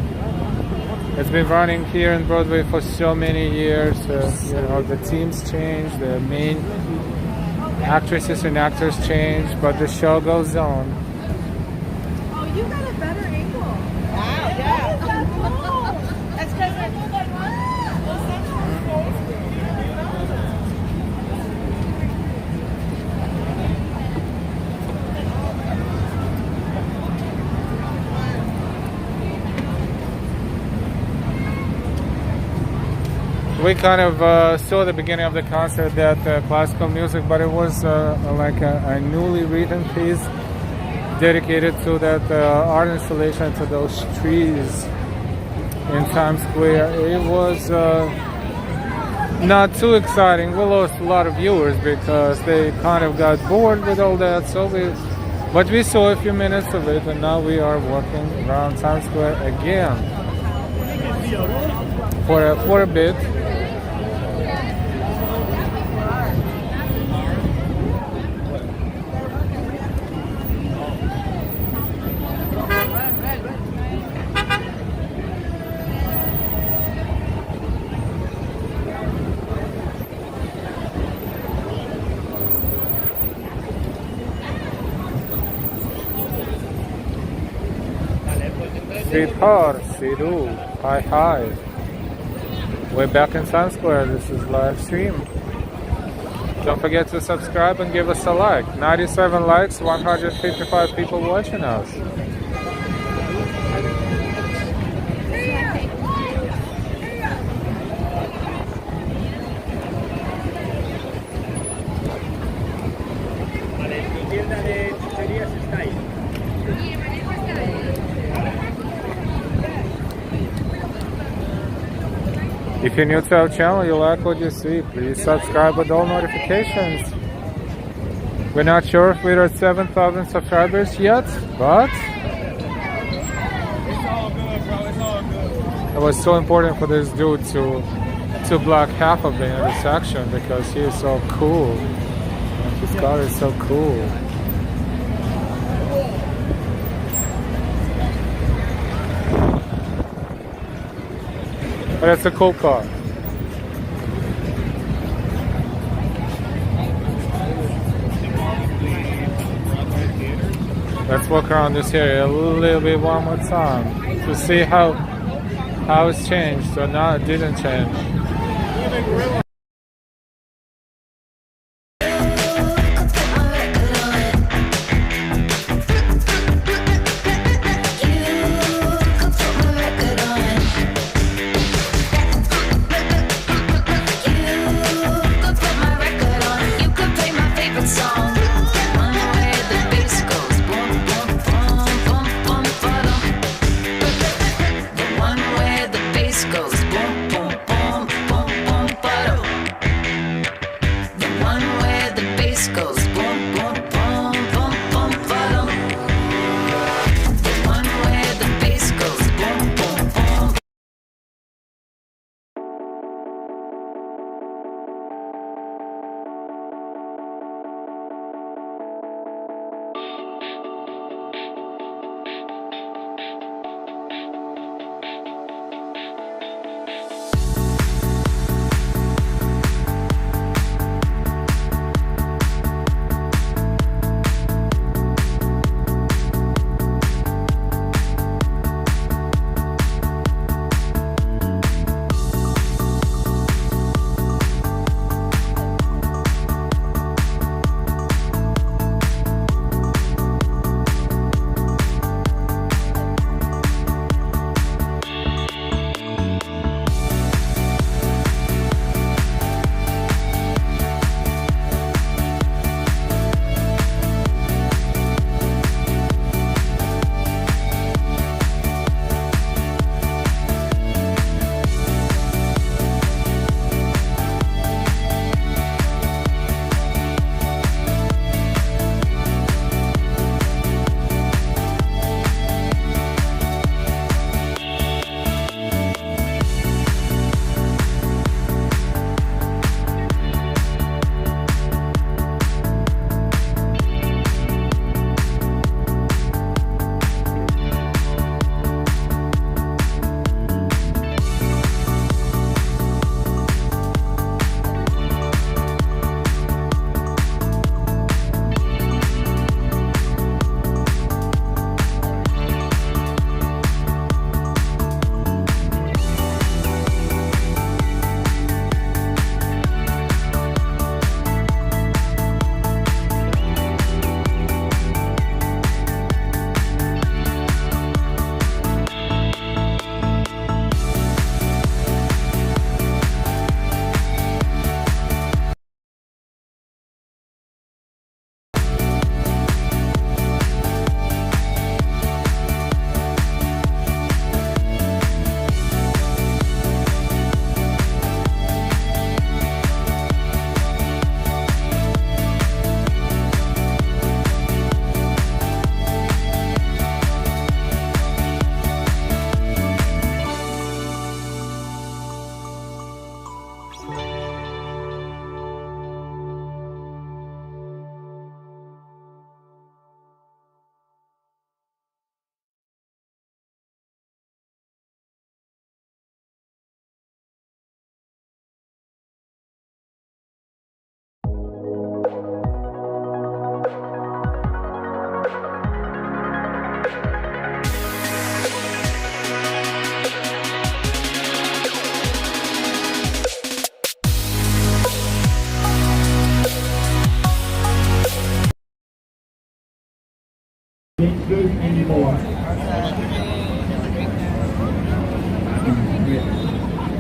It's been running here in Broadway for so many years. You know, the teams change, the main actresses and actors change, but the show goes on. Oh, you got a better angle. Wow, yeah. That's because I know that we kind of saw the beginning of the concert that classical music, but it was like a newly written piece dedicated to that art installation, to those trees in Times Square. It was not too exciting. We lost a lot of viewers because they kind of got bored with all that. But we saw a few minutes of it, and now we are walking around Times Square again for a bit. Sidu, hi. We're back in Times Square. This is live stream. Don't forget to subscribe and give us a like. 97 likes, 155 people watching us. If you're new to our channel, you like what you see, please subscribe with all notifications. We're not sure if we're at 7,000 subscribers yet, but it was so important for this dude to block half of the intersection because he is so cool. His car is so cool. But it's a cool car. Let's walk around this area a little bit one more time to see how it's changed. So now it didn't change. Goes boom, boom, boom, boom, boom, boom,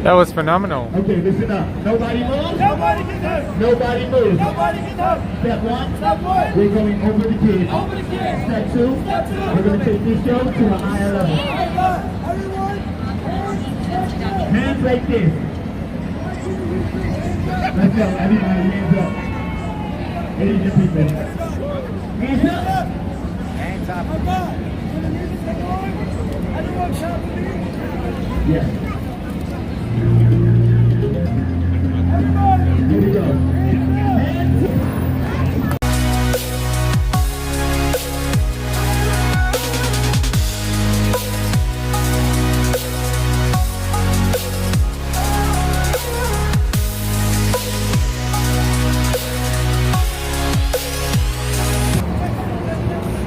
That was phenomenal. Okay, listen up. Nobody move. Nobody can hurt. Nobody move. Nobody can hurt. Step one. Step one. We're going over the kids. Over the kids. Step two. Step two. We're going to take this show to a higher level. Everyone, Hands like this. Let's go. Everybody, hands up. Ladies and people. Hands up. hands up. When the music is on, everyone shout for me. Yes. Everybody. Here we go.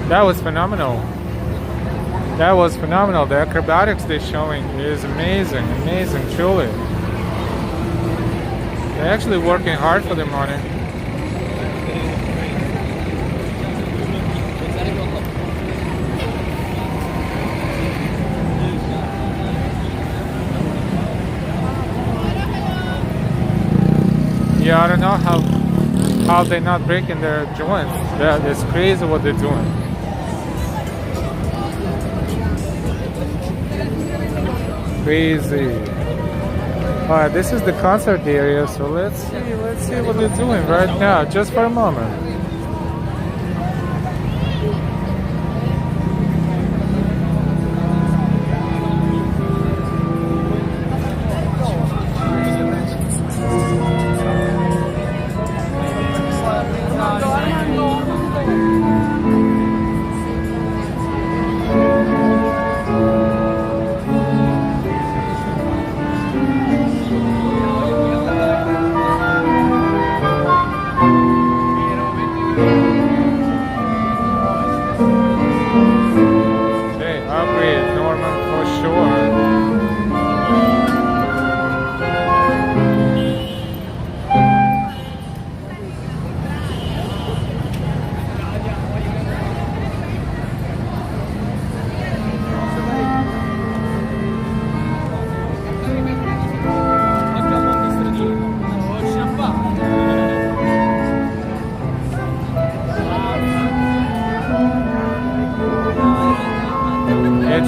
That was phenomenal. That was phenomenal. The acrobatics they're showing is amazing, amazing, truly. They're actually working hard for their money. Yeah, I don't know how they're not breaking their joints. That is crazy what they're doing. Crazy. Alright, this is the concert area, so let's see what they're doing right now, just for a moment.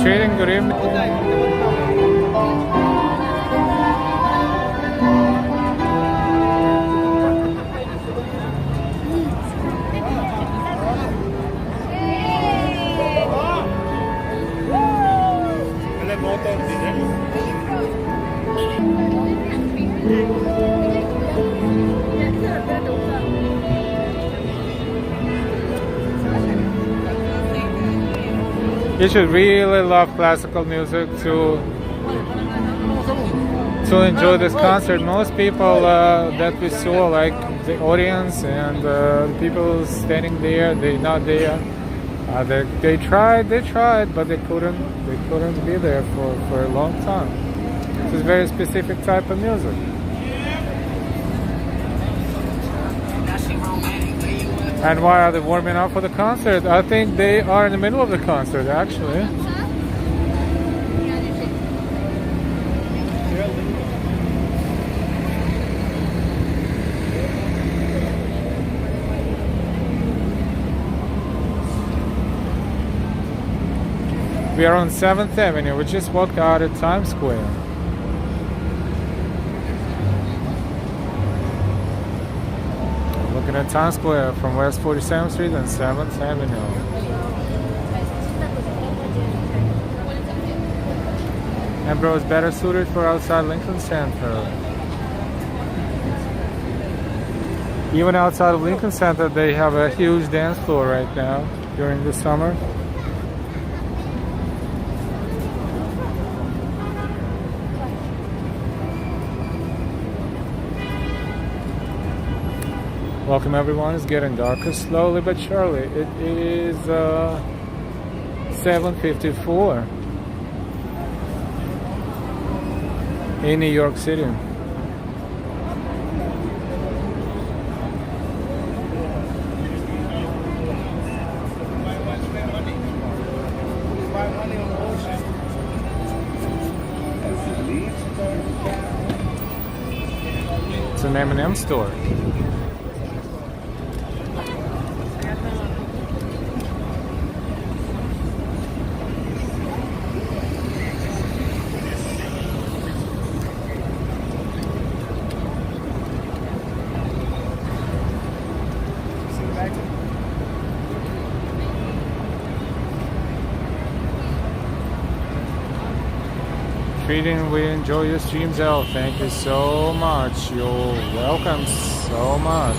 Trading, good evening. You should really love classical music to enjoy this concert. Most people that we saw, like the audience and the people standing there, they're not there. They tried, but they couldn't be there for a long time. It's a very specific type of music. And why are they warming up for the concert? I think they are in the middle of the concert, actually. We are on 7th Avenue. We just walked out of Times Square. Looking at Times Square from West 47th Street and 7th Avenue. Embro is better suited for outside Lincoln Center. Even outside of Lincoln Center, they have a huge dance floor right now during the summer. Welcome everyone. It's getting darker slowly but surely. It is 7:54 in New York City. It's an M&M store. Treating, we enjoy your streams out. Thank you so much. You're welcome so much.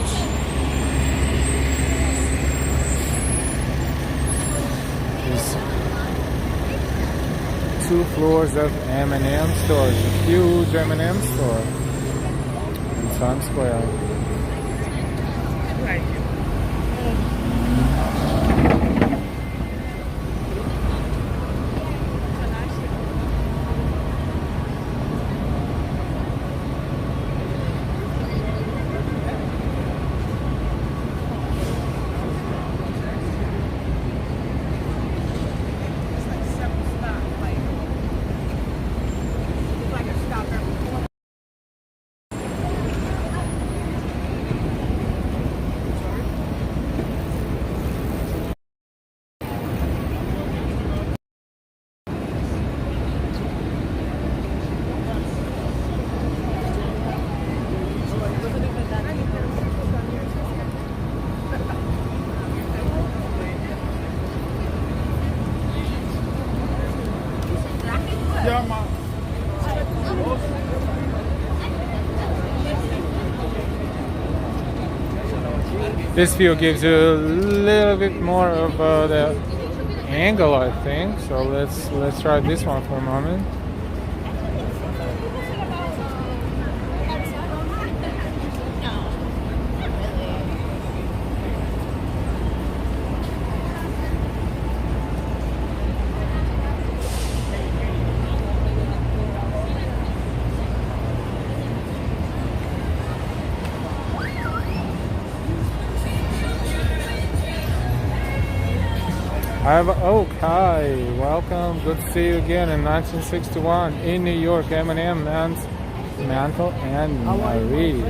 There's 2 floors of M&M stores. A huge M&M store in Times Square. This view gives you a little bit more of the angle, I think. So let's try this one for a moment. Hi, welcome. Good to see you again in 1961 in New York. M&M, Mantle, and Marie.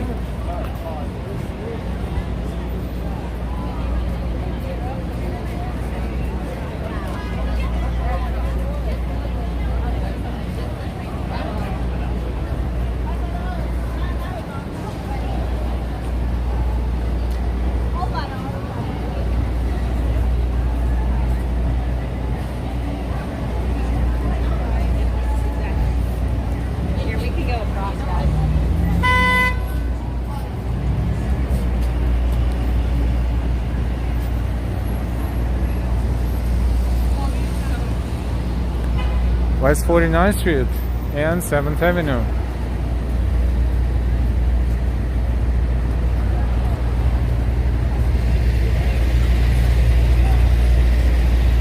West 49th Street and 7th Avenue.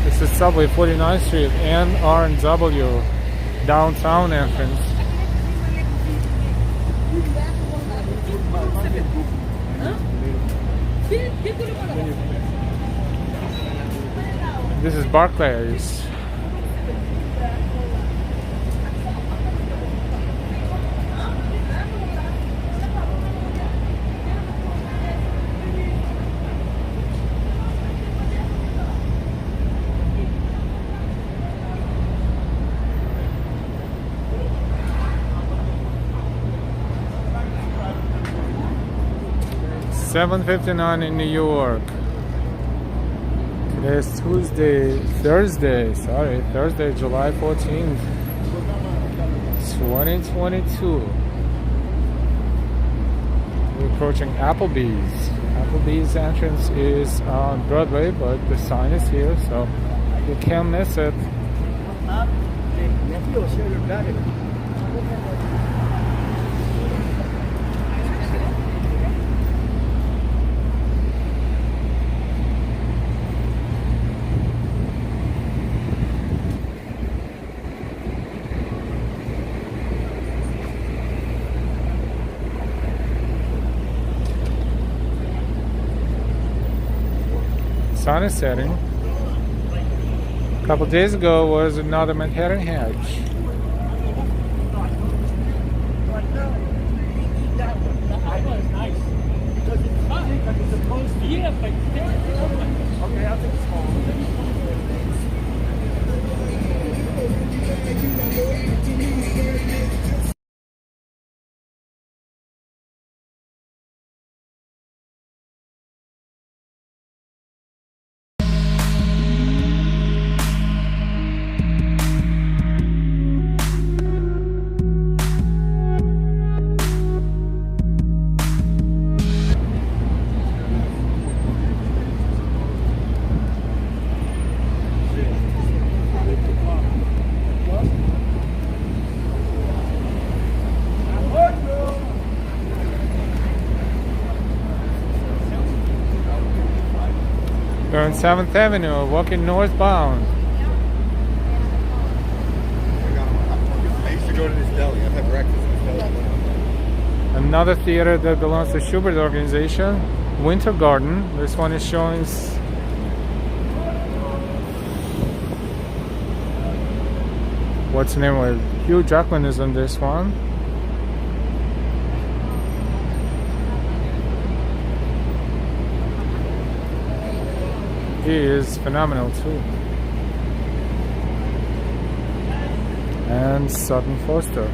This is subway 49th Street and R&W downtown entrance. This is Barclays. $7.59 in New York. Today's Thursday, July 14th, 2022. We're approaching Applebee's. Applebee's entrance is on Broadway, but the sign is here, so you can't miss it. Sun is setting. A couple days ago was another Manhattan hedge. We're on 7th Avenue, walking northbound. I used to go to this deli. I've had breakfast in this deli. Another theater that belongs to Schubert organization, Winter Garden. This one is showing what's the name of it? Hugh Jackman is on this one. He is phenomenal too. And Sutton Foster.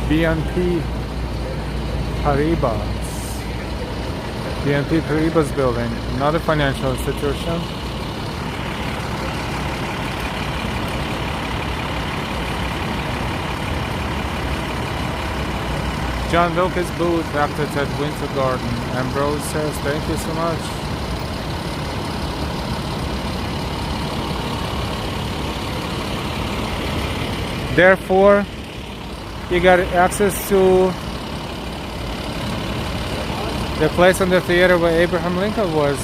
BNP Paribas. BNP Paribas building, another financial institution. John Wilkes Booth acted at Winter Garden. Ambrose says, thank you so much. Therefore, you got access to the place in the theater where Abraham Lincoln was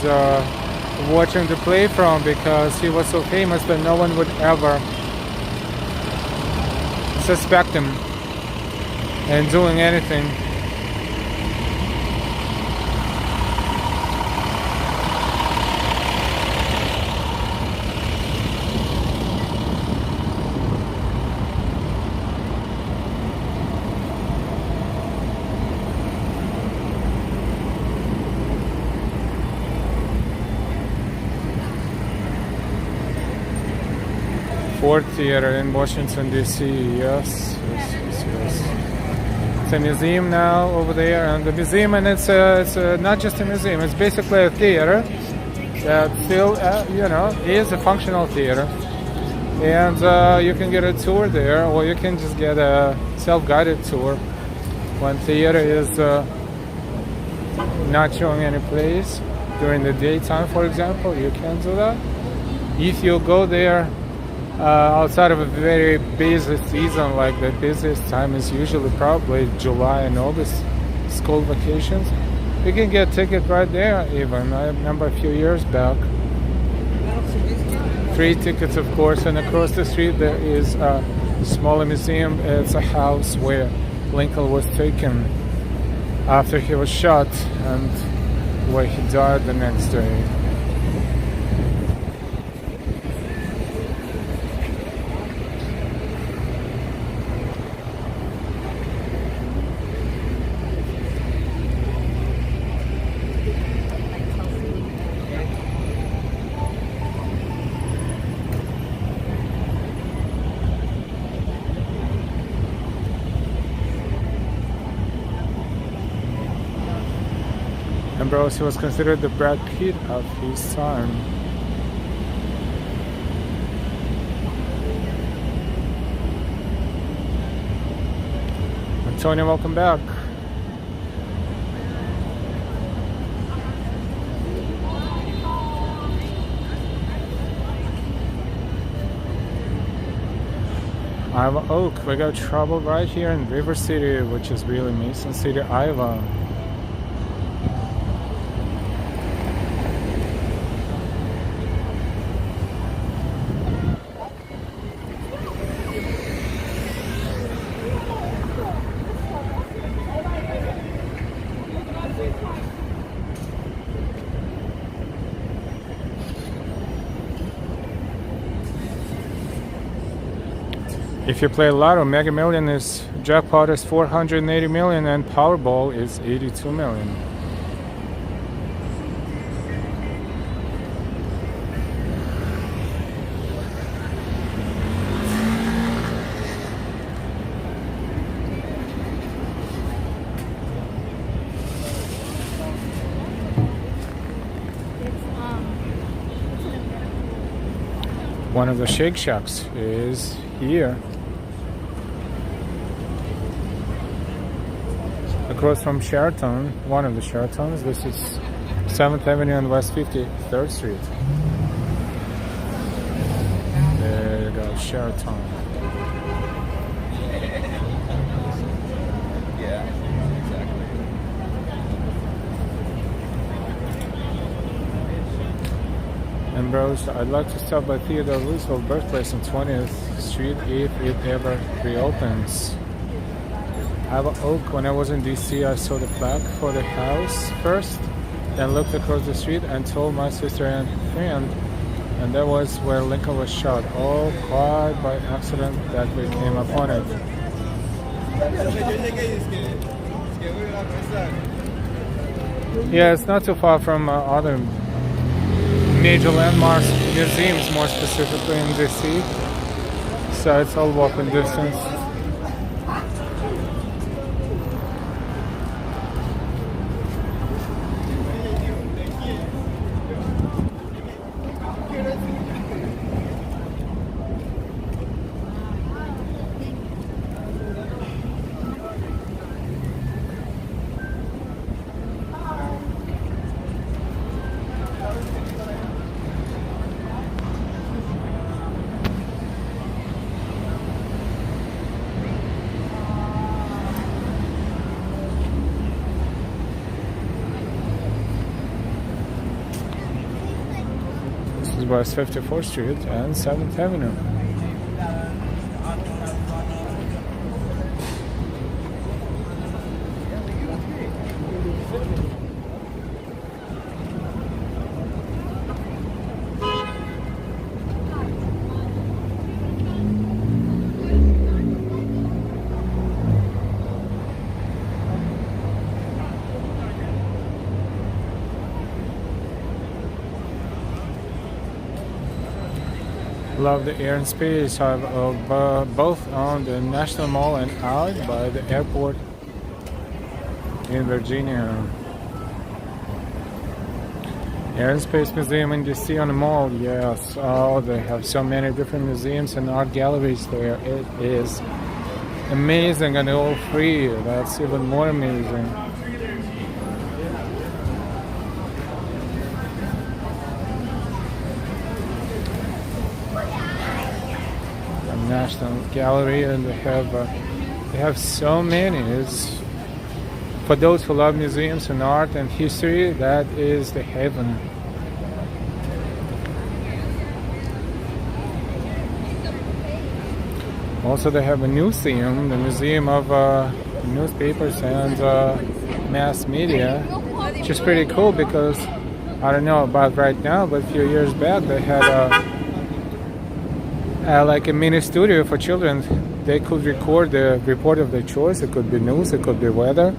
watching the play from, because he was so famous that no one would ever suspect him in doing anything. Ford Theater in Washington, D.C. Yes. It's a museum now over there, and the museum, and it's not just a museum. It's basically a theater that still, is a functional theater, and you can get a tour there, or you can just get a self-guided tour. When theater is not showing any plays during the daytime, for example, you can do that. If you go there outside of a very busy season, like the busiest time is usually probably July and August, school vacations, you can get a ticket right there even. I remember a few years back. Free tickets, of course, and across the street there is a smaller museum. It's a house where Lincoln was taken after he was shot and where he died the next day. Ambrose was considered the Brad Pitt of his time. Antonio, welcome back. Iowa Oak, we got trouble right here in River City, which is really Mason City, Iowa. If you play Lotto, Mega Million is jackpot is 480 million and Powerball is 82 million. One of the Shake Shacks is here. across from Sheraton, one of the Sheratons. This is 7th Avenue and West 53rd Street. There you go, Sheraton. Yeah, exactly. And bros, I'd like to stop by Theodore Roosevelt's birthplace on 20th Street if it ever reopens. I have an oak. When I was in DC, I saw the plaque for the house first, then looked across the street and told my sister and friend, and that was where Lincoln was shot. All quite by accident that we came upon it. Yeah, it's not too far from other major landmarks, museums more specifically in DC. So it's all walking distance. West 54th Street and 7th Avenue. Love the air and space of both on the National Mall and out by the airport in Virginia. Air and Space Museum in DC on the mall, yes. Oh, they have so many different museums and art galleries there. It is amazing and all free. That's even more amazing. National Gallery, and they have so many. It's, for those who love museums and art and history, that is the heaven. Also, they have a museum, the Museum of Newspapers and Mass Media, which is pretty cool because I don't know about right now, but a few years back they had like a mini studio for children. They could record the report of their choice. It could be news, it could be weather.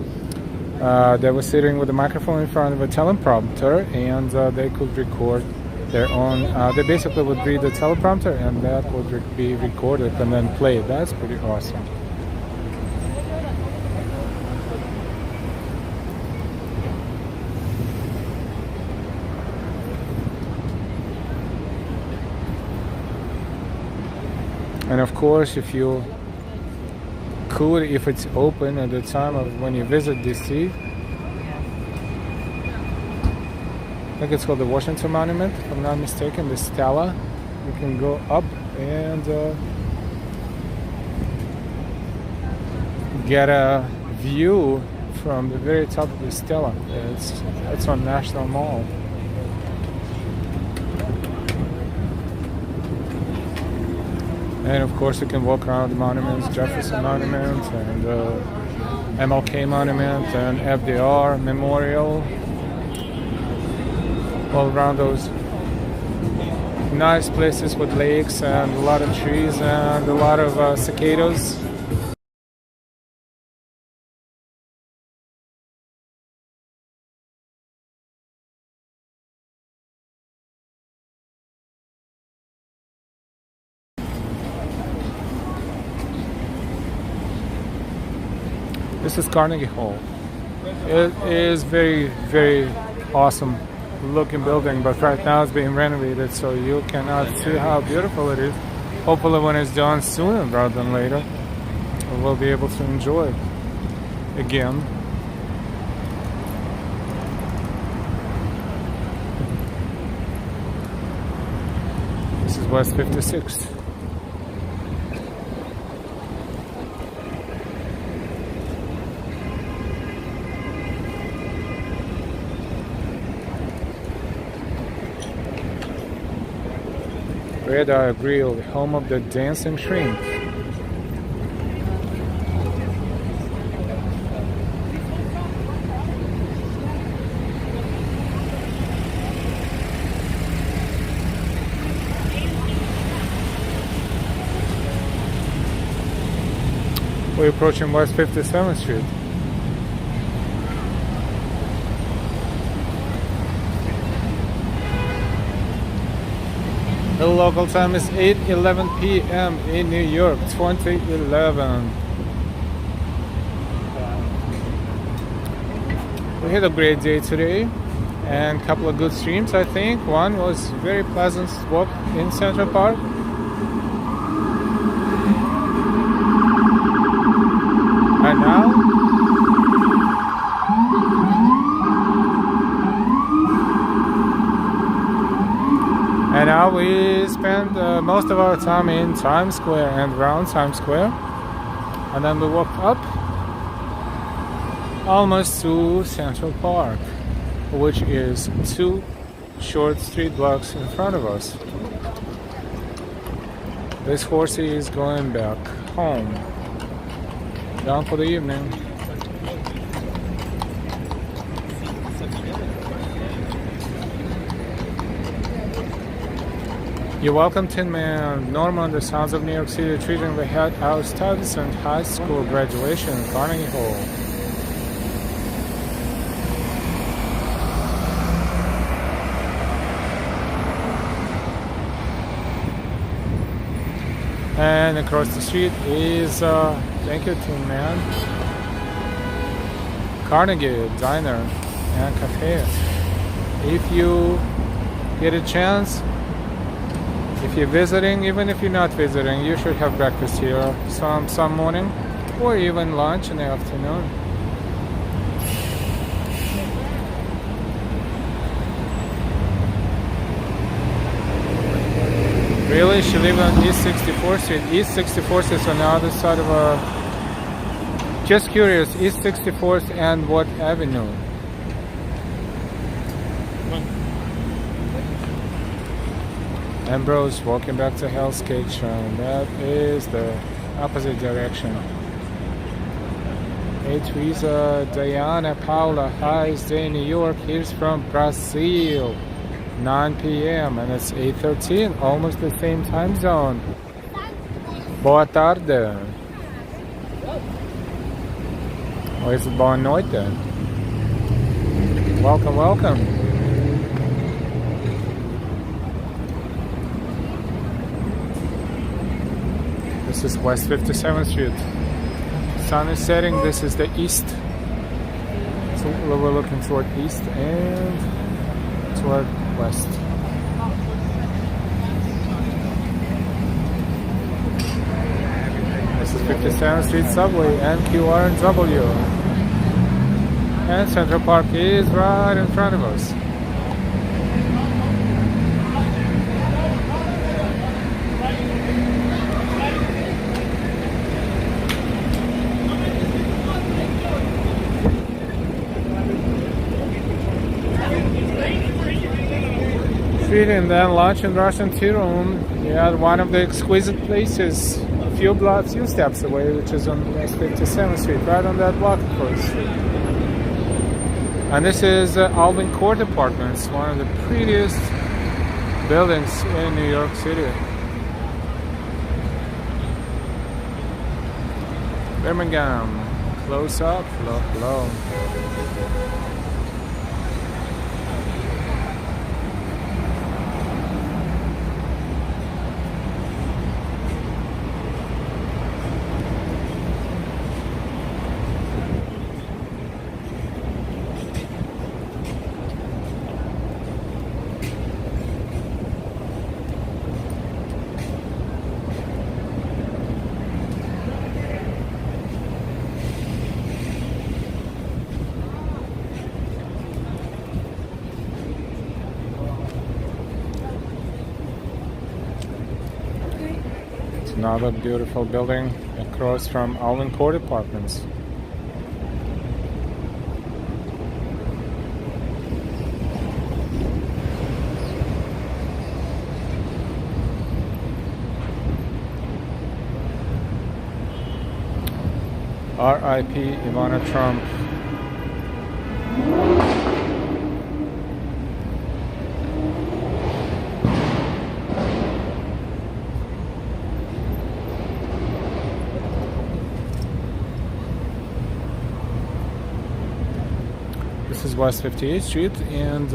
They were sitting with a microphone in front of a teleprompter, and they could record their own. They basically would read the teleprompter, and that would be recorded and then played. That's pretty awesome. And of course, if you could, if it's open at the time of when you visit DC, I think it's called the Washington Monument, if I'm not mistaken, the Stela. You can go up and get a view from the very top of the Stela. It's on National Mall. And of course you can walk around the monuments, Jefferson Monument and MLK Monument and FDR Memorial. All around those nice places with lakes and a lot of trees and a lot of cicadas. This is Carnegie Hall. It is very, very awesome looking building, but right now it's being renovated, so you cannot see how beautiful it is. Hopefully when it's done sooner rather than later, we'll be able to enjoy it again. This is West 56th. Red Eye Grill, home of the dancing shrimp. We're approaching West 57th Street. The local time is 8:11 p.m. in New York, 2011. We had a great day today and a couple of good streams, I think. One was very pleasant walk in Central Park. And now we spend most of our time in Times Square and around Times Square, and then we walk up almost to Central Park, which is 2 short street blocks in front of us. This horsey is going back home, down for the evening. You're welcome, Tin Man. Norman, the Sounds of New York City, treating the head our Stuyvesant High School graduation in Carnegie Hall. And across the street is, thank you, Tin Man, Carnegie Diner and Cafe. If you get a chance, if you're visiting, even if you're not visiting, you should have breakfast here some morning, or even lunch in the afternoon. Really? She lives on East 64th Street. East 64th is on the other side of a... Just curious, East 64th and what avenue? Ambrose walking back to Hell's Kitchen. That is the opposite direction. Hey Teresa, Diana, Paula, hi, stay in New York. Here's from Brazil. 9 p.m. and it's 8:13, almost the same time zone. Boa tarde. Or is it boa noite? Welcome, welcome. This is West 57th Street. Sun is setting. This is the east. So we're looking toward east and toward west. This is 57th Street subway and QR and W. And Central Park is right in front of us. And then lunch in Russian tea room. Yeah, one of the exquisite places a few steps away, which is on West 57th Street, right on that block, of course. And this is Alvin Court Apartments, one of the prettiest buildings in New York City. Birmingham, close up, look low. Another beautiful building across from Alvin Court Apartments. R.I.P. Ivana Trump. This is West 58th Street, and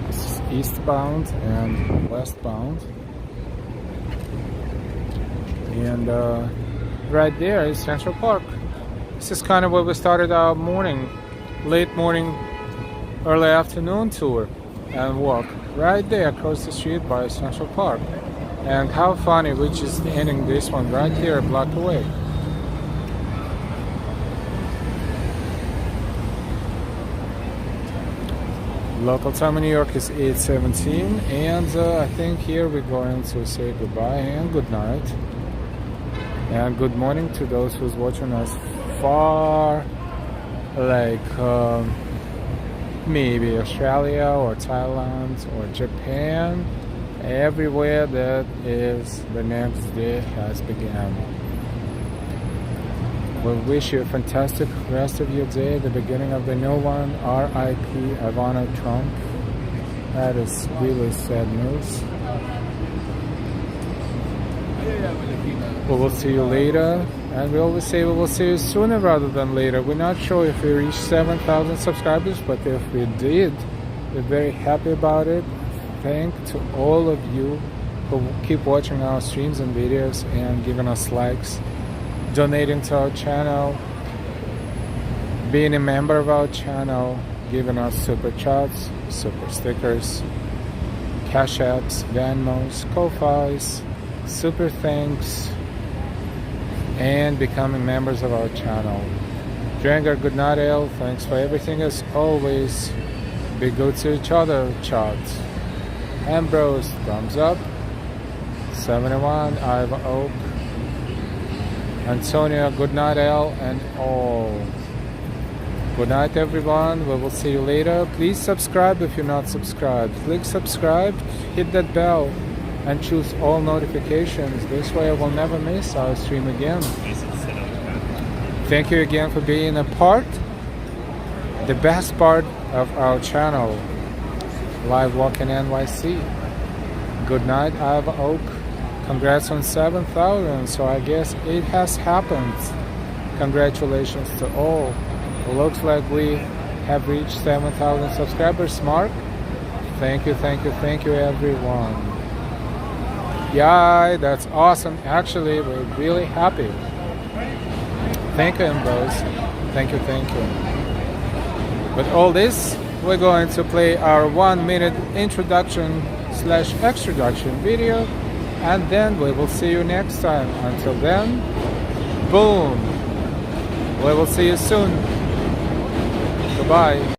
this is eastbound and westbound. And right there is Central Park. This is kind of where we started our morning, late morning, early afternoon tour and walk. Right there across the street by Central Park. And how funny, we're just ending this one right here a block away. Local time in New York is 8:17, and I think here we're going to say goodbye and good night. And good morning to those who's watching us far, like maybe Australia or Thailand or Japan, everywhere that is the next day has begun. We wish you a fantastic rest of your day, the beginning of the new one. R.I.P. Ivana Trump. That is really sad news. We will see you later, and we always say we will see you sooner rather than later. We're not sure if we reach 7,000 subscribers, but if we did, we're very happy about it. Thank to all of you who keep watching our streams and videos and giving us likes, donating to our channel, being a member of our channel, giving us super chats, super stickers, cash apps, Venmos, Ko-Fis, super thanks, and becoming members of our channel. Drangar, good night, Ale. Thanks for everything as always. Be good to each other, chat. Ambrose, thumbs up. 71, Iva Oak. Antonia, good night, Ale, and all. Good night, everyone. We will see you later. Please subscribe if you're not subscribed. Click subscribe, hit that bell, and choose all notifications. This way I will never miss our stream again. Thank you again for being a part, the best part of our channel, Live Walk in NYC. Good night, Iva Oak. Congrats on 7,000, so I guess it has happened. Congratulations to all. Looks like we have reached 7,000 subscribers mark. Thank you, thank you, thank you, everyone. Yeah, that's awesome. Actually, we're really happy. Thank you, Ambrose. Thank you, thank you. With all this, we're going to play our 1-minute introduction/extroduction video, and then we will see you next time. Until then, boom. We will see you soon. Goodbye.